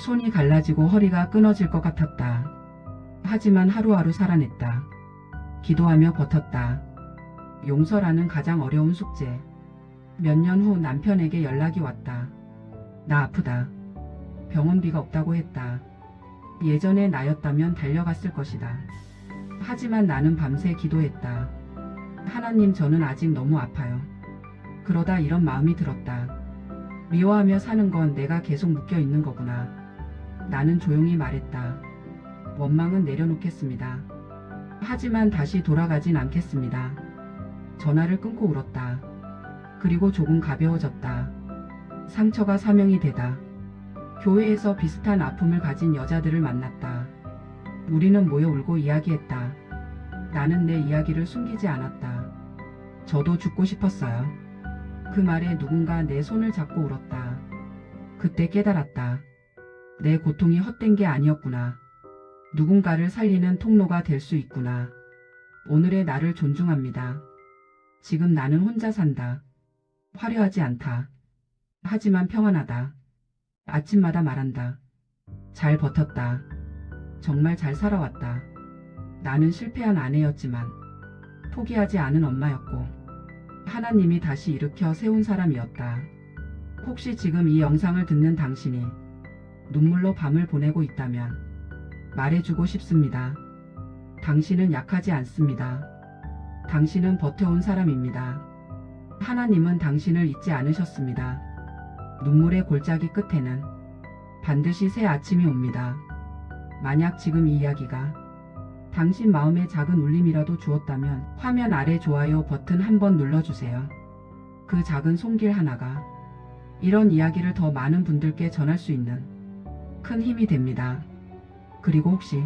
손이 갈라지고 허리가 끊어질 것 같았다. 하지만 하루하루 살아냈다. 기도하며 버텼다. 용서라는 가장 어려운 숙제. 몇 년 후 남편에게 연락이 왔다. 나 아프다. 병원비가 없다고 했다. 예전에 나였다면 달려갔을 것이다. 하지만 나는 밤새 기도했다. 하나님, 저는 아직 너무 아파요. 그러다 이런 마음이 들었다. 미워하며 사는 건 내가 계속 묶여 있는 거구나. 나는 조용히 말했다. 원망은 내려놓겠습니다. 하지만 다시 돌아가진 않겠습니다. 전화를 끊고 울었다. 그리고 조금 가벼워졌다. 상처가 사명이 되다. 교회에서 비슷한 아픔을 가진 여자들을 만났다. 우리는 모여 울고 이야기했다. 나는 내 이야기를 숨기지 않았다. 저도 죽고 싶었어요. 그 말에 누군가 내 손을 잡고 울었다. 그때 깨달았다. 내 고통이 헛된 게 아니었구나. 누군가를 살리는 통로가 될 수 있구나. 오늘의 나를 존중합니다. 지금 나는 혼자 산다. 화려하지 않다. 하지만 평안하다. 아침마다 말한다. 잘 버텼다. 정말 잘 살아왔다. 나는 실패한 아내였지만 포기하지 않은 엄마였고 하나님이 다시 일으켜 세운 사람이었다. 혹시 지금 이 영상을 듣는 당신이 눈물로 밤을 보내고 있다면 말해주고 싶습니다. 당신은 약하지 않습니다. 당신은 버텨온 사람입니다. 하나님은 당신을 잊지 않으셨습니다. 눈물의 골짜기 끝에는 반드시 새 아침이 옵니다. 만약 지금 이 이야기가 당신 마음에 작은 울림이라도 주었다면 화면 아래 좋아요 버튼 한번 눌러주세요. 그 작은 손길 하나가 이런 이야기를 더 많은 분들께 전할 수 있는 큰 힘이 됩니다. 그리고 혹시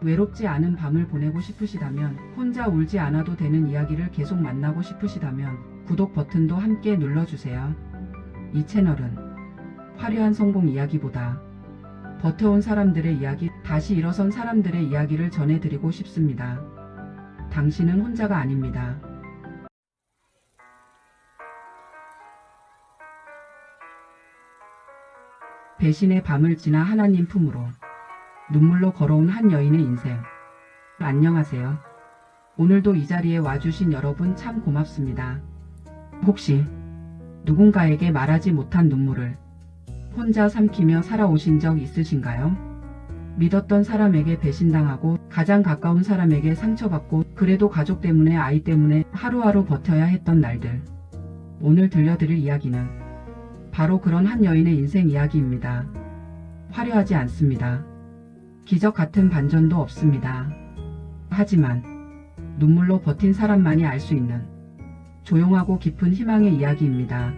외롭지 않은 밤을 보내고 싶으시다면, 혼자 울지 않아도 되는 이야기를 계속 만나고 싶으시다면 구독 버튼도 함께 눌러주세요. 이 채널은 화려한 성공 이야기보다 버텨온 사람들의 이야기, 다시 일어선 사람들의 이야기를 전해드리고 싶습니다. 당신은 혼자가 아닙니다. 배신의 밤을 지나 하나님 품으로 눈물로 걸어온 한 여인의 인생. 안녕하세요. 오늘도 이 자리에 와주신 여러분 참 고맙습니다. 혹시 누군가에게 말하지 못한 눈물을 혼자 삼키며 살아오신 적 있으신가요? 믿었던 사람에게 배신당하고 가장 가까운 사람에게 상처받고 그래도 가족 때문에 아이 때문에 하루하루 버텨야 했던 날들. 오늘 들려드릴 이야기는 바로 그런 한 여인의 인생 이야기입니다. 화려하지 않습니다. 기적 같은 반전도 없습니다. 하지만 눈물로 버틴 사람만이 알 수 있는 조용하고 깊은 희망의 이야기입니다.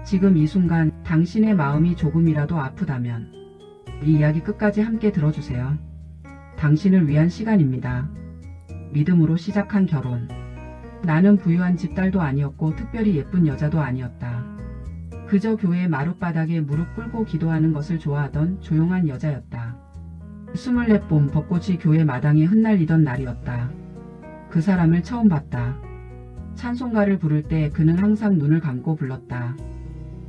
지금 이 순간 당신의 마음이 조금이라도 아프다면 이 이야기 끝까지 함께 들어주세요. 당신을 위한 시간입니다. 믿음으로 시작한 결혼. 나는 부유한 집딸도 아니었고 특별히 예쁜 여자도 아니었다. 그저 교회 마룻바닥에 무릎 꿇고 기도하는 것을 좋아하던 조용한 여자였다. 24봄 벚꽃이 교회 마당에 흩날리던 날이었다. 그 사람을 처음 봤다. 찬송가를 부를 때 그는 항상 눈을 감고 불렀다.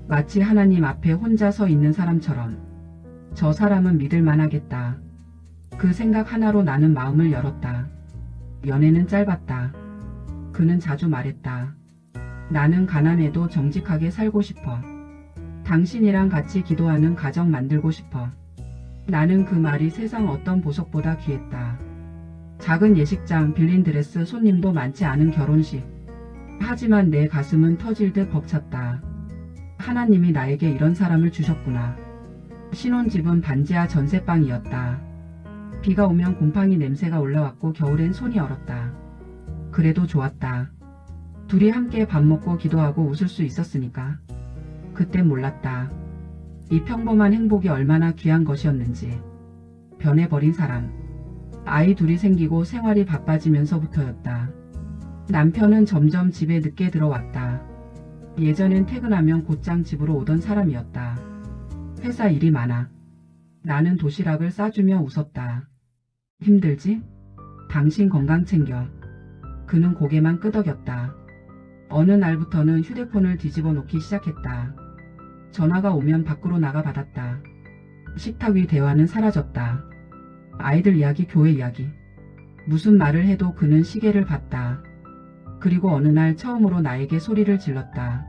마치 하나님 앞에 혼자 서 있는 사람처럼. 저 사람은 믿을 만하겠다. 그 생각 하나로 나는 마음을 열었다. 연애는 짧았다. 그는 자주 말했다. 나는 가난해도 정직하게 살고 싶어. 당신이랑 같이 기도하는 가정 만들고 싶어. 나는 그 말이 세상 어떤 보석보다 귀했다. 작은 예식장, 빌린 드레스, 손님도 많지 않은 결혼식. 하지만 내 가슴은 터질 듯 벅찼다. 하나님이 나에게 이런 사람을 주셨구나. 신혼집은 반지하 전셋방이었다. 비가 오면 곰팡이 냄새가 올라왔고 겨울엔 손이 얼었다. 그래도 좋았다. 둘이 함께 밥 먹고 기도하고 웃을 수 있었으니까. 그땐 몰랐다. 이 평범한 행복이 얼마나 귀한 것이었는지. 변해버린 사람. 아이 둘이 생기고 생활이 바빠지면서부터였다. 남편은 점점 집에 늦게 들어왔다. 예전엔 퇴근하면 곧장 집으로 오던 사람이었다. 회사 일이 많아. 나는 도시락을 싸주며 웃었다. 힘들지? 당신 건강 챙겨. 그는 고개만 끄덕였다. 어느 날부터는 휴대폰을 뒤집어 놓기 시작했다. 전화가 오면 밖으로 나가 받았다. 식탁 위 대화는 사라졌다. 아이들 이야기, 교회 이야기. 무슨 말을 해도 그는 시계를 봤다. 그리고 어느 날 처음으로 나에게 소리를 질렀다.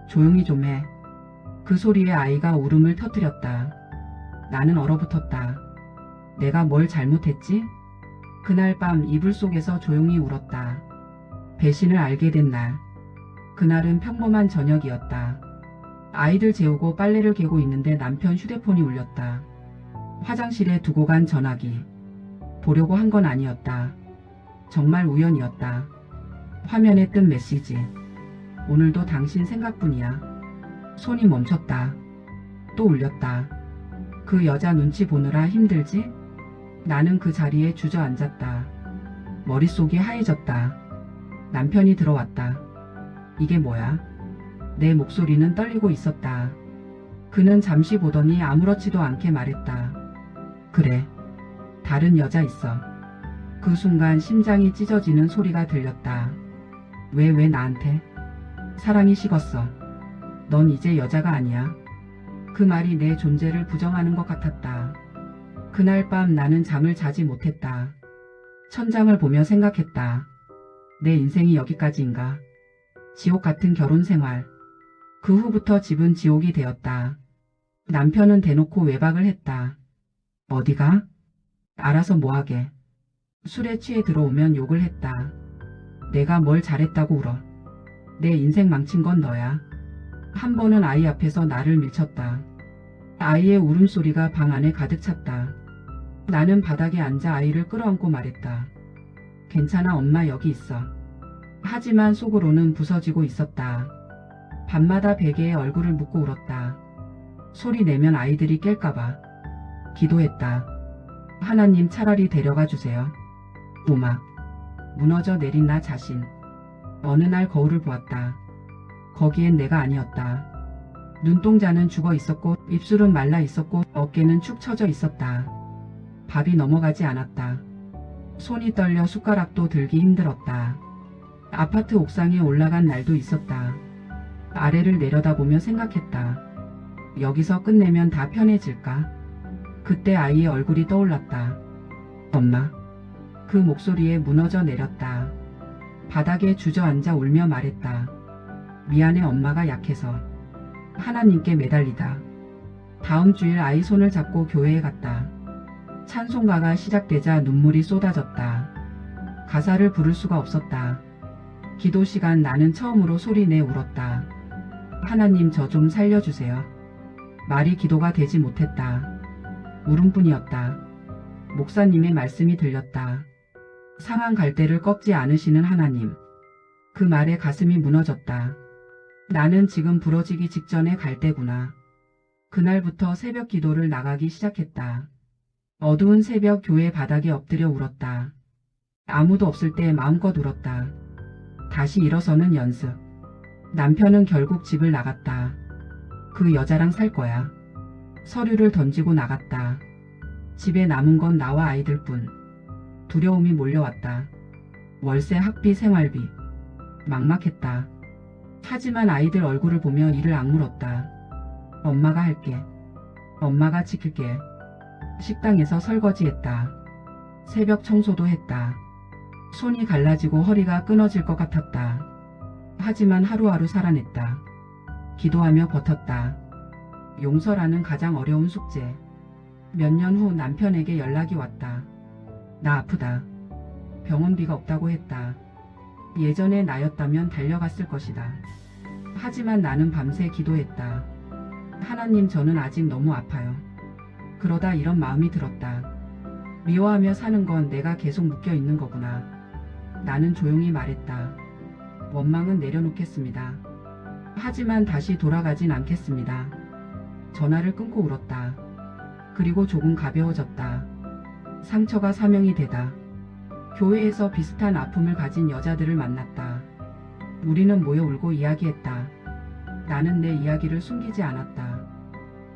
조용히 좀 해. 그 소리에 아이가 울음을 터뜨렸다. 나는 얼어붙었다. 내가 뭘 잘못했지? 그날 밤 이불 속에서 조용히 울었다. 배신을 알게 된 날. 그날은 평범한 저녁이었다. 아이들 재우고 빨래를 개고 있는데 남편 휴대폰이 울렸다. 화장실에 두고 간 전화기. 보려고 한 건 아니었다. 정말 우연이었다. 화면에 뜬 메시지. 오늘도 당신 생각뿐이야. 손이 멈췄다. 또 울렸다. 그 여자 눈치 보느라 힘들지? 나는 그 자리에 주저앉았다. 머릿속이 하얘졌다. 남편이 들어왔다. 이게 뭐야? 내 목소리는 떨리고 있었다. 그는 잠시 보더니 아무렇지도 않게 말했다. 그래. 다른 여자 있어. 그 순간 심장이 찢어지는 소리가 들렸다. 왜 나한테? 사랑이 식었어. 넌 이제 여자가 아니야. 그 말이 내 존재를 부정하는 것 같았다. 그날 밤 나는 잠을 자지 못했다. 천장을 보며 생각했다. 내 인생이 여기까지인가? 지옥 같은 결혼 생활. 그 후부터 집은 지옥이 되었다. 남편은 대놓고 외박을 했다. 어디가? 알아서 뭐하게. 술에 취해 들어오면 욕을 했다. 내가 뭘 잘했다고 울어. 내 인생 망친 건 너야. 한 번은 아이 앞에서 나를 밀쳤다. 아이의 울음소리가 방 안에 가득 찼다. 나는 바닥에 앉아 아이를 끌어안고 말했다. 괜찮아, 엄마 여기 있어. 하지만 속으로는 부서지고 있었다. 밤마다 베개에 얼굴을 묻고 울었다. 소리 내면 아이들이 깰까봐. 기도했다. 하나님 차라리 데려가 주세요. 오막 무너져 내린 나 자신. 어느 날 거울을 보았다. 거기엔 내가 아니었다. 눈동자는 죽어 있었고 입술은 말라 있었고 어깨는 축 처져 있었다. 밥이 넘어가지 않았다. 손이 떨려 숟가락도 들기 힘들었다. 아파트 옥상에 올라간 날도 있었다. 아래를 내려다보며 생각했다. 여기서 끝내면 다 편해질까? 그때 아이의 얼굴이 떠올랐다. 엄마. 그 목소리에 무너져 내렸다. 바닥에 주저앉아 울며 말했다. 미안해 엄마가 약해서. 하나님께 매달리다. 다음 주일 아이 손을 잡고 교회에 갔다. 찬송가가 시작되자 눈물이 쏟아졌다. 가사를 부를 수가 없었다. 기도 시간 나는 처음으로 소리내 울었다. 하나님 저 좀 살려주세요. 말이 기도가 되지 못했다. 울음뿐이었다. 목사님의 말씀이 들렸다. 상한 갈대를 꺾지 않으시는 하나님. 그 말에 가슴이 무너졌다. 나는 지금 부러지기 직전의 갈대구나. 그날부터 새벽 기도를 나가기 시작했다. 어두운 새벽 교회 바닥에 엎드려 울었다. 아무도 없을 때 마음껏 울었다. 다시 일어서는 연습. 남편은 결국 집을 나갔다. 그 여자랑 살 거야. 서류를 던지고 나갔다. 집에 남은 건 나와 아이들뿐. 두려움이 몰려왔다. 월세, 학비, 생활비. 막막했다. 하지만 아이들 얼굴을 보며 이를 악물었다. 엄마가 할게. 엄마가 지킬게. 식당에서 설거지했다. 새벽 청소도 했다. 손이 갈라지고 허리가 끊어질 것 같았다. 하지만 하루하루 살아냈다. 기도하며 버텼다. 용서라는 가장 어려운 숙제. 몇 년 후 남편에게 연락이 왔다. 나 아프다. 병원비가 없다고 했다. 예전에 나였다면 달려갔을 것이다. 하지만 나는 밤새 기도했다. 하나님 저는 아직 너무 아파요. 그러다 이런 마음이 들었다. 미워하며 사는 건 내가 계속 묶여 있는 거구나. 나는 조용히 말했다. 원망은 내려놓겠습니다. 하지만 다시 돌아가진 않겠습니다. 전화를 끊고 울었다. 그리고 조금 가벼워졌다. 상처가 사명이 되다. 교회에서 비슷한 아픔을 가진 여자들을 만났다. 우리는 모여 울고 이야기했다. 나는 내 이야기를 숨기지 않았다.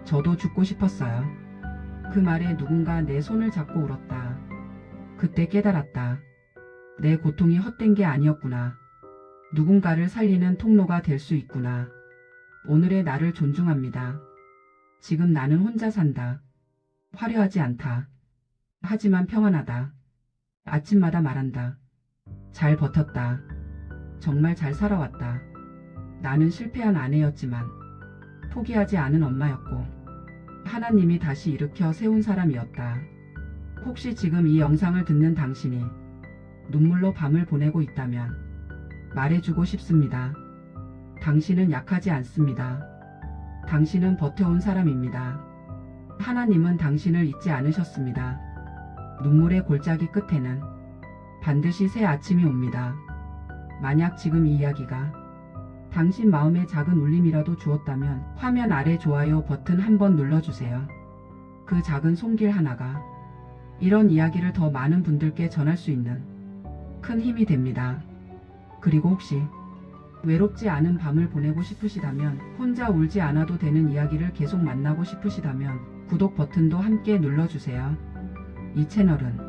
저도 죽고 싶었어요. 그 말에 누군가 내 손을 잡고 울었다. 그때 깨달았다. 내 고통이 헛된 게 아니었구나. 누군가를 살리는 통로가 될 수 있구나. 오늘의 나를 존중합니다. 지금 나는 혼자 산다. 화려하지 않다. 하지만 평안하다. 아침마다 말한다. 잘 버텼다. 정말 잘 살아왔다. 나는 실패한 아내였지만 포기하지 않은 엄마였고 하나님이 다시 일으켜 세운 사람이었다. 혹시 지금 이 영상을 듣는 당신이 눈물로 밤을 보내고 있다면 말해주고 싶습니다. 당신은 약하지 않습니다. 당신은 버텨온 사람입니다. 하나님은 당신을 잊지 않으셨습니다. 눈물의 골짜기 끝에는 반드시 새 아침이 옵니다. 만약 지금 이 이야기가 당신 마음에 작은 울림이라도 주었다면 화면 아래 좋아요 버튼 한번 눌러주세요. 그 작은 손길 하나가 이런 이야기를 더 많은 분들께 전할 수 있는 큰 힘이 됩니다. 그리고 혹시 외롭지 않은 밤을 보내고 싶으시다면, 혼자 울지 않아도 되는 이야기를 계속 만나고 싶으시다면 구독 버튼도 함께 눌러주세요. 이 채널은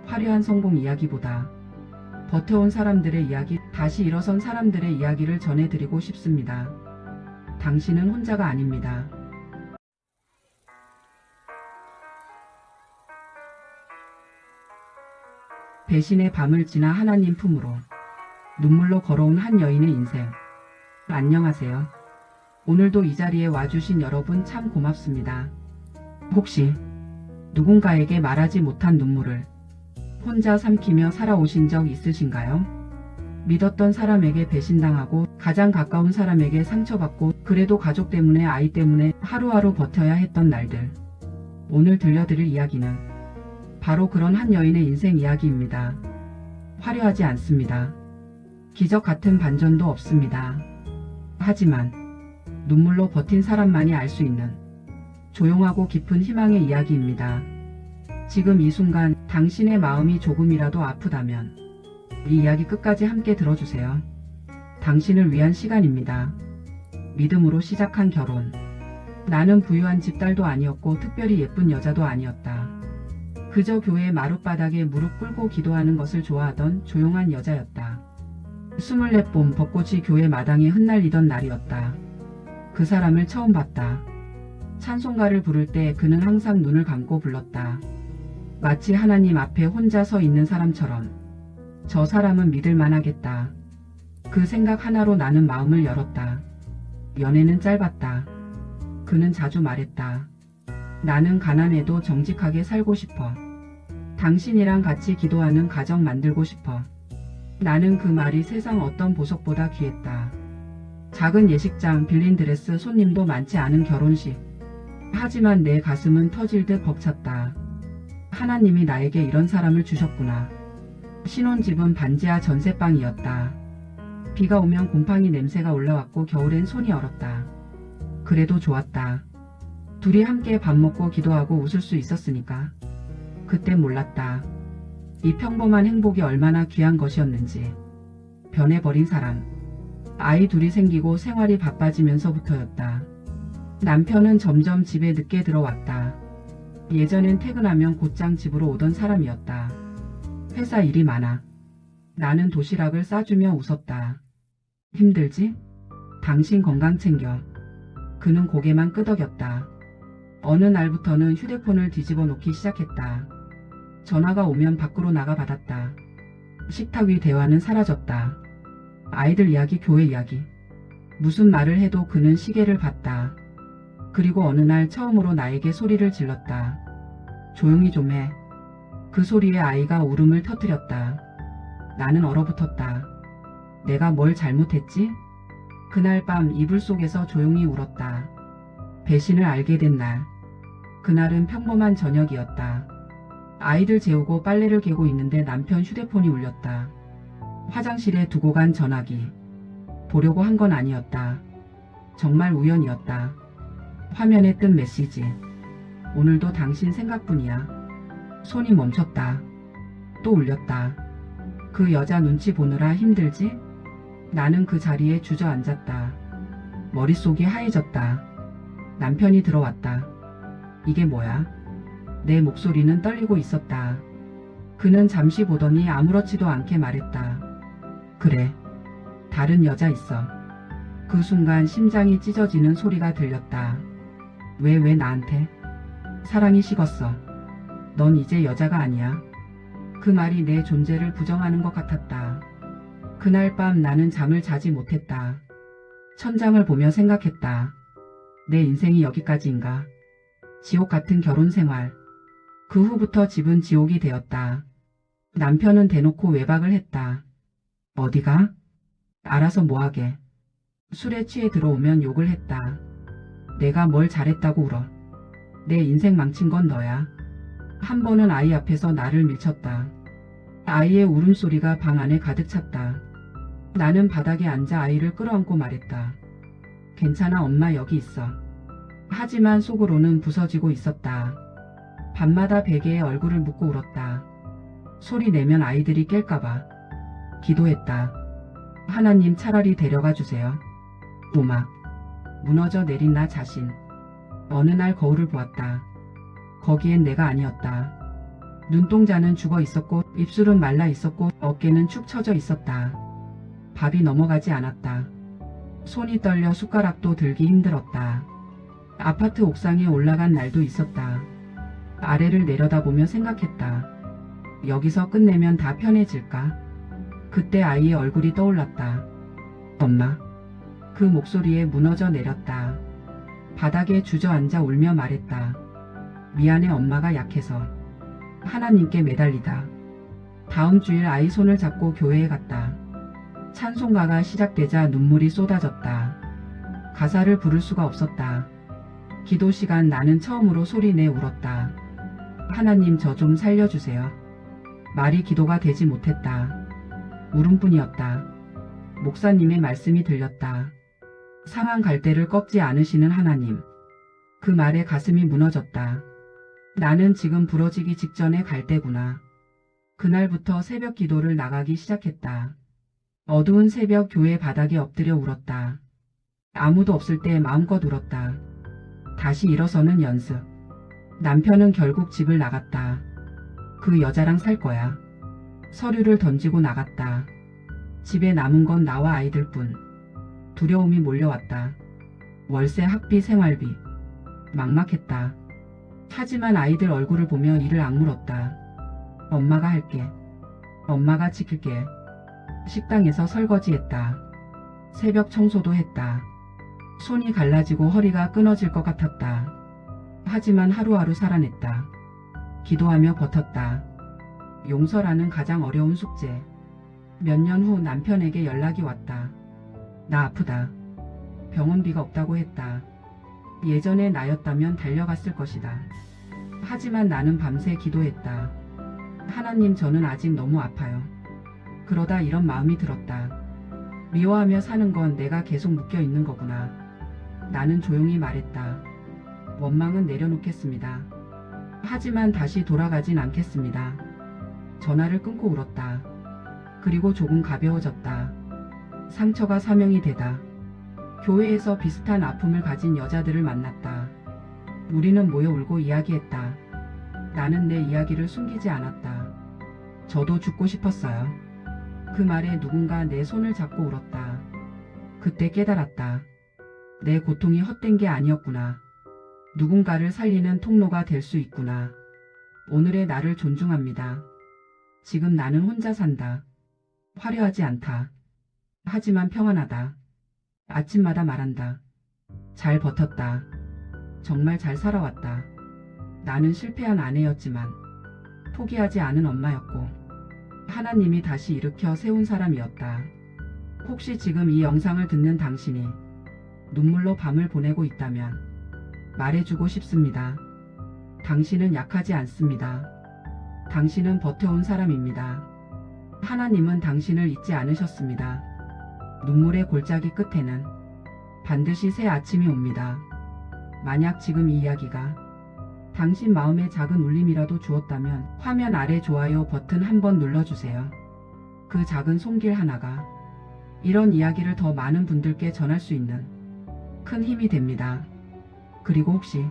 화려한 성공 이야기보다 버텨온 사람들의 이야기, 다시 일어선 사람들의 이야기를 전해드리고 싶습니다. 당신은 혼자가 아닙니다. 배신의 밤을 지나 하나님 품으로 눈물로 걸어온 한 여인의 인생. 안녕하세요. 오늘도 이 자리에 와주신 여러분 참 고맙습니다. 혹시 누군가에게 말하지 못한 눈물을 혼자 삼키며 살아오신 적 있으신가요? 믿었던 사람에게 배신당하고 가장 가까운 사람에게 상처받고 그래도 가족 때문에, 아이 때문에 하루하루 버텨야 했던 날들. 오늘 들려드릴 이야기는 바로 그런 한 여인의 인생 이야기입니다. 화려하지 않습니다. 기적 같은 반전도 없습니다. 하지만 눈물로 버틴 사람만이 알 수 있는 조용하고 깊은 희망의 이야기입니다. 지금 이 순간 당신의 마음이 조금이라도 아프다면 이 이야기 끝까지 함께 들어주세요. 당신을 위한 시간입니다. 믿음으로 시작한 결혼. 나는 부유한 집 딸도 아니었고 특별히 예쁜 여자도 아니었다. 그저 교회 마룻바닥에 무릎 꿇고 기도하는 것을 좋아하던 조용한 여자였다. 24봄 벚꽃이 교회 마당에 흩날리던 날이었다. 그 사람을 처음 봤다. 찬송가를 부를 때 그는 항상 눈을 감고 불렀다. 마치 하나님 앞에 혼자 서 있는 사람처럼. 저 사람은 믿을 만하겠다. 그 생각 하나로 나는 마음을 열었다. 연애는 짧았다. 그는 자주 말했다. 나는 가난해도 정직하게 살고 싶어. 당신이랑 같이 기도하는 가정 만들고 싶어. 나는 그 말이 세상 어떤 보석보다 귀했다. 작은 예식장, 빌린 드레스, 손님도 많지 않은 결혼식. 하지만 내 가슴은 터질 듯 벅찼다. 하나님이 나에게 이런 사람을 주셨구나. 신혼집은 반지하 전셋방이었다. 비가 오면 곰팡이 냄새가 올라왔고 겨울엔 손이 얼었다. 그래도 좋았다. 둘이 함께 밥 먹고 기도하고 웃을 수 있었으니까. 그때 몰랐다. 이 평범한 행복이 얼마나 귀한 것이었는지. 변해버린 사람. 아이 둘이 생기고 생활이 바빠지면서부터였다. 남편은 점점 집에 늦게 들어왔다. 예전엔 퇴근하면 곧장 집으로 오던 사람이었다. 회사 일이 많아. 나는 도시락을 싸주며 웃었다. 힘들지? 당신 건강 챙겨. 그는 고개만 끄덕였다. 어느 날부터는 휴대폰을 뒤집어 놓기 시작했다. 전화가 오면 밖으로 나가 받았다. 식탁 위 대화는 사라졌다. 아이들 이야기, 교회 이야기. 무슨 말을 해도 그는 시계를 봤다. 그리고 어느 날 처음으로 나에게 소리를 질렀다. 조용히 좀 해. 그 소리에 아이가 울음을 터뜨렸다. 나는 얼어붙었다. 내가 뭘 잘못했지? 그날 밤 이불 속에서 조용히 울었다. 배신을 알게 된 날. 그날은 평범한 저녁이었다. 아이들 재우고 빨래를 개고 있는데 남편 휴대폰이 울렸다. 화장실에 두고 간 전화기. 보려고 한 건 아니었다. 정말 우연이었다. 화면에 뜬 메시지. 오늘도 당신 생각뿐이야. 손이 멈췄다. 또 울렸다. 그 여자 눈치 보느라 힘들지? 나는 그 자리에 주저앉았다. 머릿속이 하얘졌다. 남편이 들어왔다. 이게 뭐야? 내 목소리는 떨리고 있었다. 그는 잠시 보더니 아무렇지도 않게 말했다. 그래. 다른 여자 있어. 그 순간 심장이 찢어지는 소리가 들렸다. 왜 나한테? 사랑이 식었어. 넌 이제 여자가 아니야. 그 말이 내 존재를 부정하는 것 같았다. 그날 밤 나는 잠을 자지 못했다. 천장을 보며 생각했다. 내 인생이 여기까지인가? 지옥 같은 결혼 생활. 그 후부터 집은 지옥이 되었다. 남편은 대놓고 외박을 했다. 어디가? 알아서 뭐하게. 술에 취해 들어오면 욕을 했다. 내가 뭘 잘했다고 울어. 내 인생 망친 건 너야. 한 번은 아이 앞에서 나를 밀쳤다. 아이의 울음소리가 방 안에 가득 찼다. 나는 바닥에 앉아 아이를 끌어안고 말했다. 괜찮아, 엄마 여기 있어. 하지만 속으로는 부서지고 있었다. 밤마다 베개에 얼굴을 묻고 울었다. 소리 내면 아이들이 깰까봐. 기도했다. 하나님, 차라리 데려가 주세요. 오막. 무너져 내린 나 자신. 어느 날 거울을 보았다. 거기엔 내가 아니었다. 눈동자는 죽어 있었고 입술은 말라 있었고 어깨는 축 처져 있었다. 밥이 넘어가지 않았다. 손이 떨려 숟가락도 들기 힘들었다. 아파트 옥상에 올라간 날도 있었다. 아래를 내려다보며 생각했다. 여기서 끝내면 다 편해질까? 그때 아이의 얼굴이 떠올랐다. 엄마. 그 목소리에 무너져 내렸다. 바닥에 주저앉아 울며 말했다. 미안해, 엄마가 약해서. 하나님께 매달리다. 다음 주일 아이 손을 잡고 교회에 갔다. 찬송가가 시작되자 눈물이 쏟아졌다. 가사를 부를 수가 없었다. 기도 시간 나는 처음으로 소리내 울었다. 하나님, 저 좀 살려주세요. 말이 기도가 되지 못했다. 울음뿐이었다. 목사님의 말씀이 들렸다. 상한 갈대를 꺾지 않으시는 하나님. 그 말에 가슴이 무너졌다. 나는 지금 부러지기 직전에 갈 때구나. 그날부터 새벽 기도를 나가기 시작했다. 어두운 새벽 교회 바닥에 엎드려 울었다. 아무도 없을 때 마음껏 울었다. 다시 일어서는 연습. 남편은 결국 집을 나갔다. 그 여자랑 살 거야. 서류를 던지고 나갔다. 집에 남은 건 나와 아이들뿐. 두려움이 몰려왔다. 월세, 학비, 생활비. 막막했다. 하지만 아이들 얼굴을 보며 이를 악물었다. 엄마가 할게. 엄마가 지킬게. 식당에서 설거지했다. 새벽 청소도 했다. 손이 갈라지고 허리가 끊어질 것 같았다. 하지만 하루하루 살아냈다. 기도하며 버텼다. 용서라는 가장 어려운 숙제. 몇 년 후 남편에게 연락이 왔다. 나 아프다. 병원비가 없다고 했다. 예전에 나였다면 달려갔을 것이다. 하지만 나는 밤새 기도했다. 하나님, 저는 아직 너무 아파요. 그러다 이런 마음이 들었다. 미워하며 사는 건 내가 계속 묶여 있는 거구나. 나는 조용히 말했다. 원망은 내려놓겠습니다. 하지만 다시 돌아가진 않겠습니다. 전화를 끊고 울었다. 그리고 조금 가벼워졌다. 상처가 사명이 되다. 교회에서 비슷한 아픔을 가진 여자들을 만났다. 우리는 모여 울고 이야기했다. 나는 내 이야기를 숨기지 않았다. 저도 죽고 싶었어요. 그 말에 누군가 내 손을 잡고 울었다. 그때 깨달았다. 내 고통이 헛된 게 아니었구나. 누군가를 살리는 통로가 될 수 있구나. 오늘의 나를 존중합니다. 지금 나는 혼자 산다. 화려하지 않다. 하지만 평안하다. 아침마다 말한다. 잘 버텼다. 정말 잘 살아왔다. 나는 실패한 아내였지만 포기하지 않은 엄마였고 하나님이 다시 일으켜 세운 사람이었다. 혹시 지금 이 영상을 듣는 당신이 눈물로 밤을 보내고 있다면 말해주고 싶습니다. 당신은 약하지 않습니다. 당신은 버텨온 사람입니다. 하나님은 당신을 잊지 않으셨습니다. 눈물의 골짜기 끝에는 반드시 새 아침이 옵니다. 만약 지금 이 이야기가 당신 마음에 작은 울림이라도 주었다면 화면 아래 좋아요 버튼 한번 눌러주세요. 그 작은 손길 하나가 이런 이야기를 더 많은 분들께 전할 수 있는 큰 힘이 됩니다. 그리고 혹시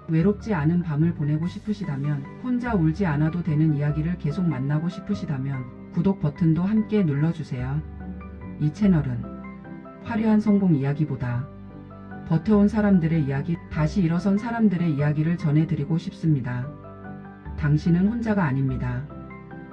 외롭지 않은 밤을 보내고 싶으시다면, 혼자 울지 않아도 되는 이야기를 계속 만나고 싶으시다면 구독 버튼도 함께 눌러주세요. 이 채널은 화려한 성공 이야기보다 버텨온 사람들의 이야기, 다시 일어선 사람들의 이야기를 전해드리고 싶습니다. 당신은 혼자가 아닙니다.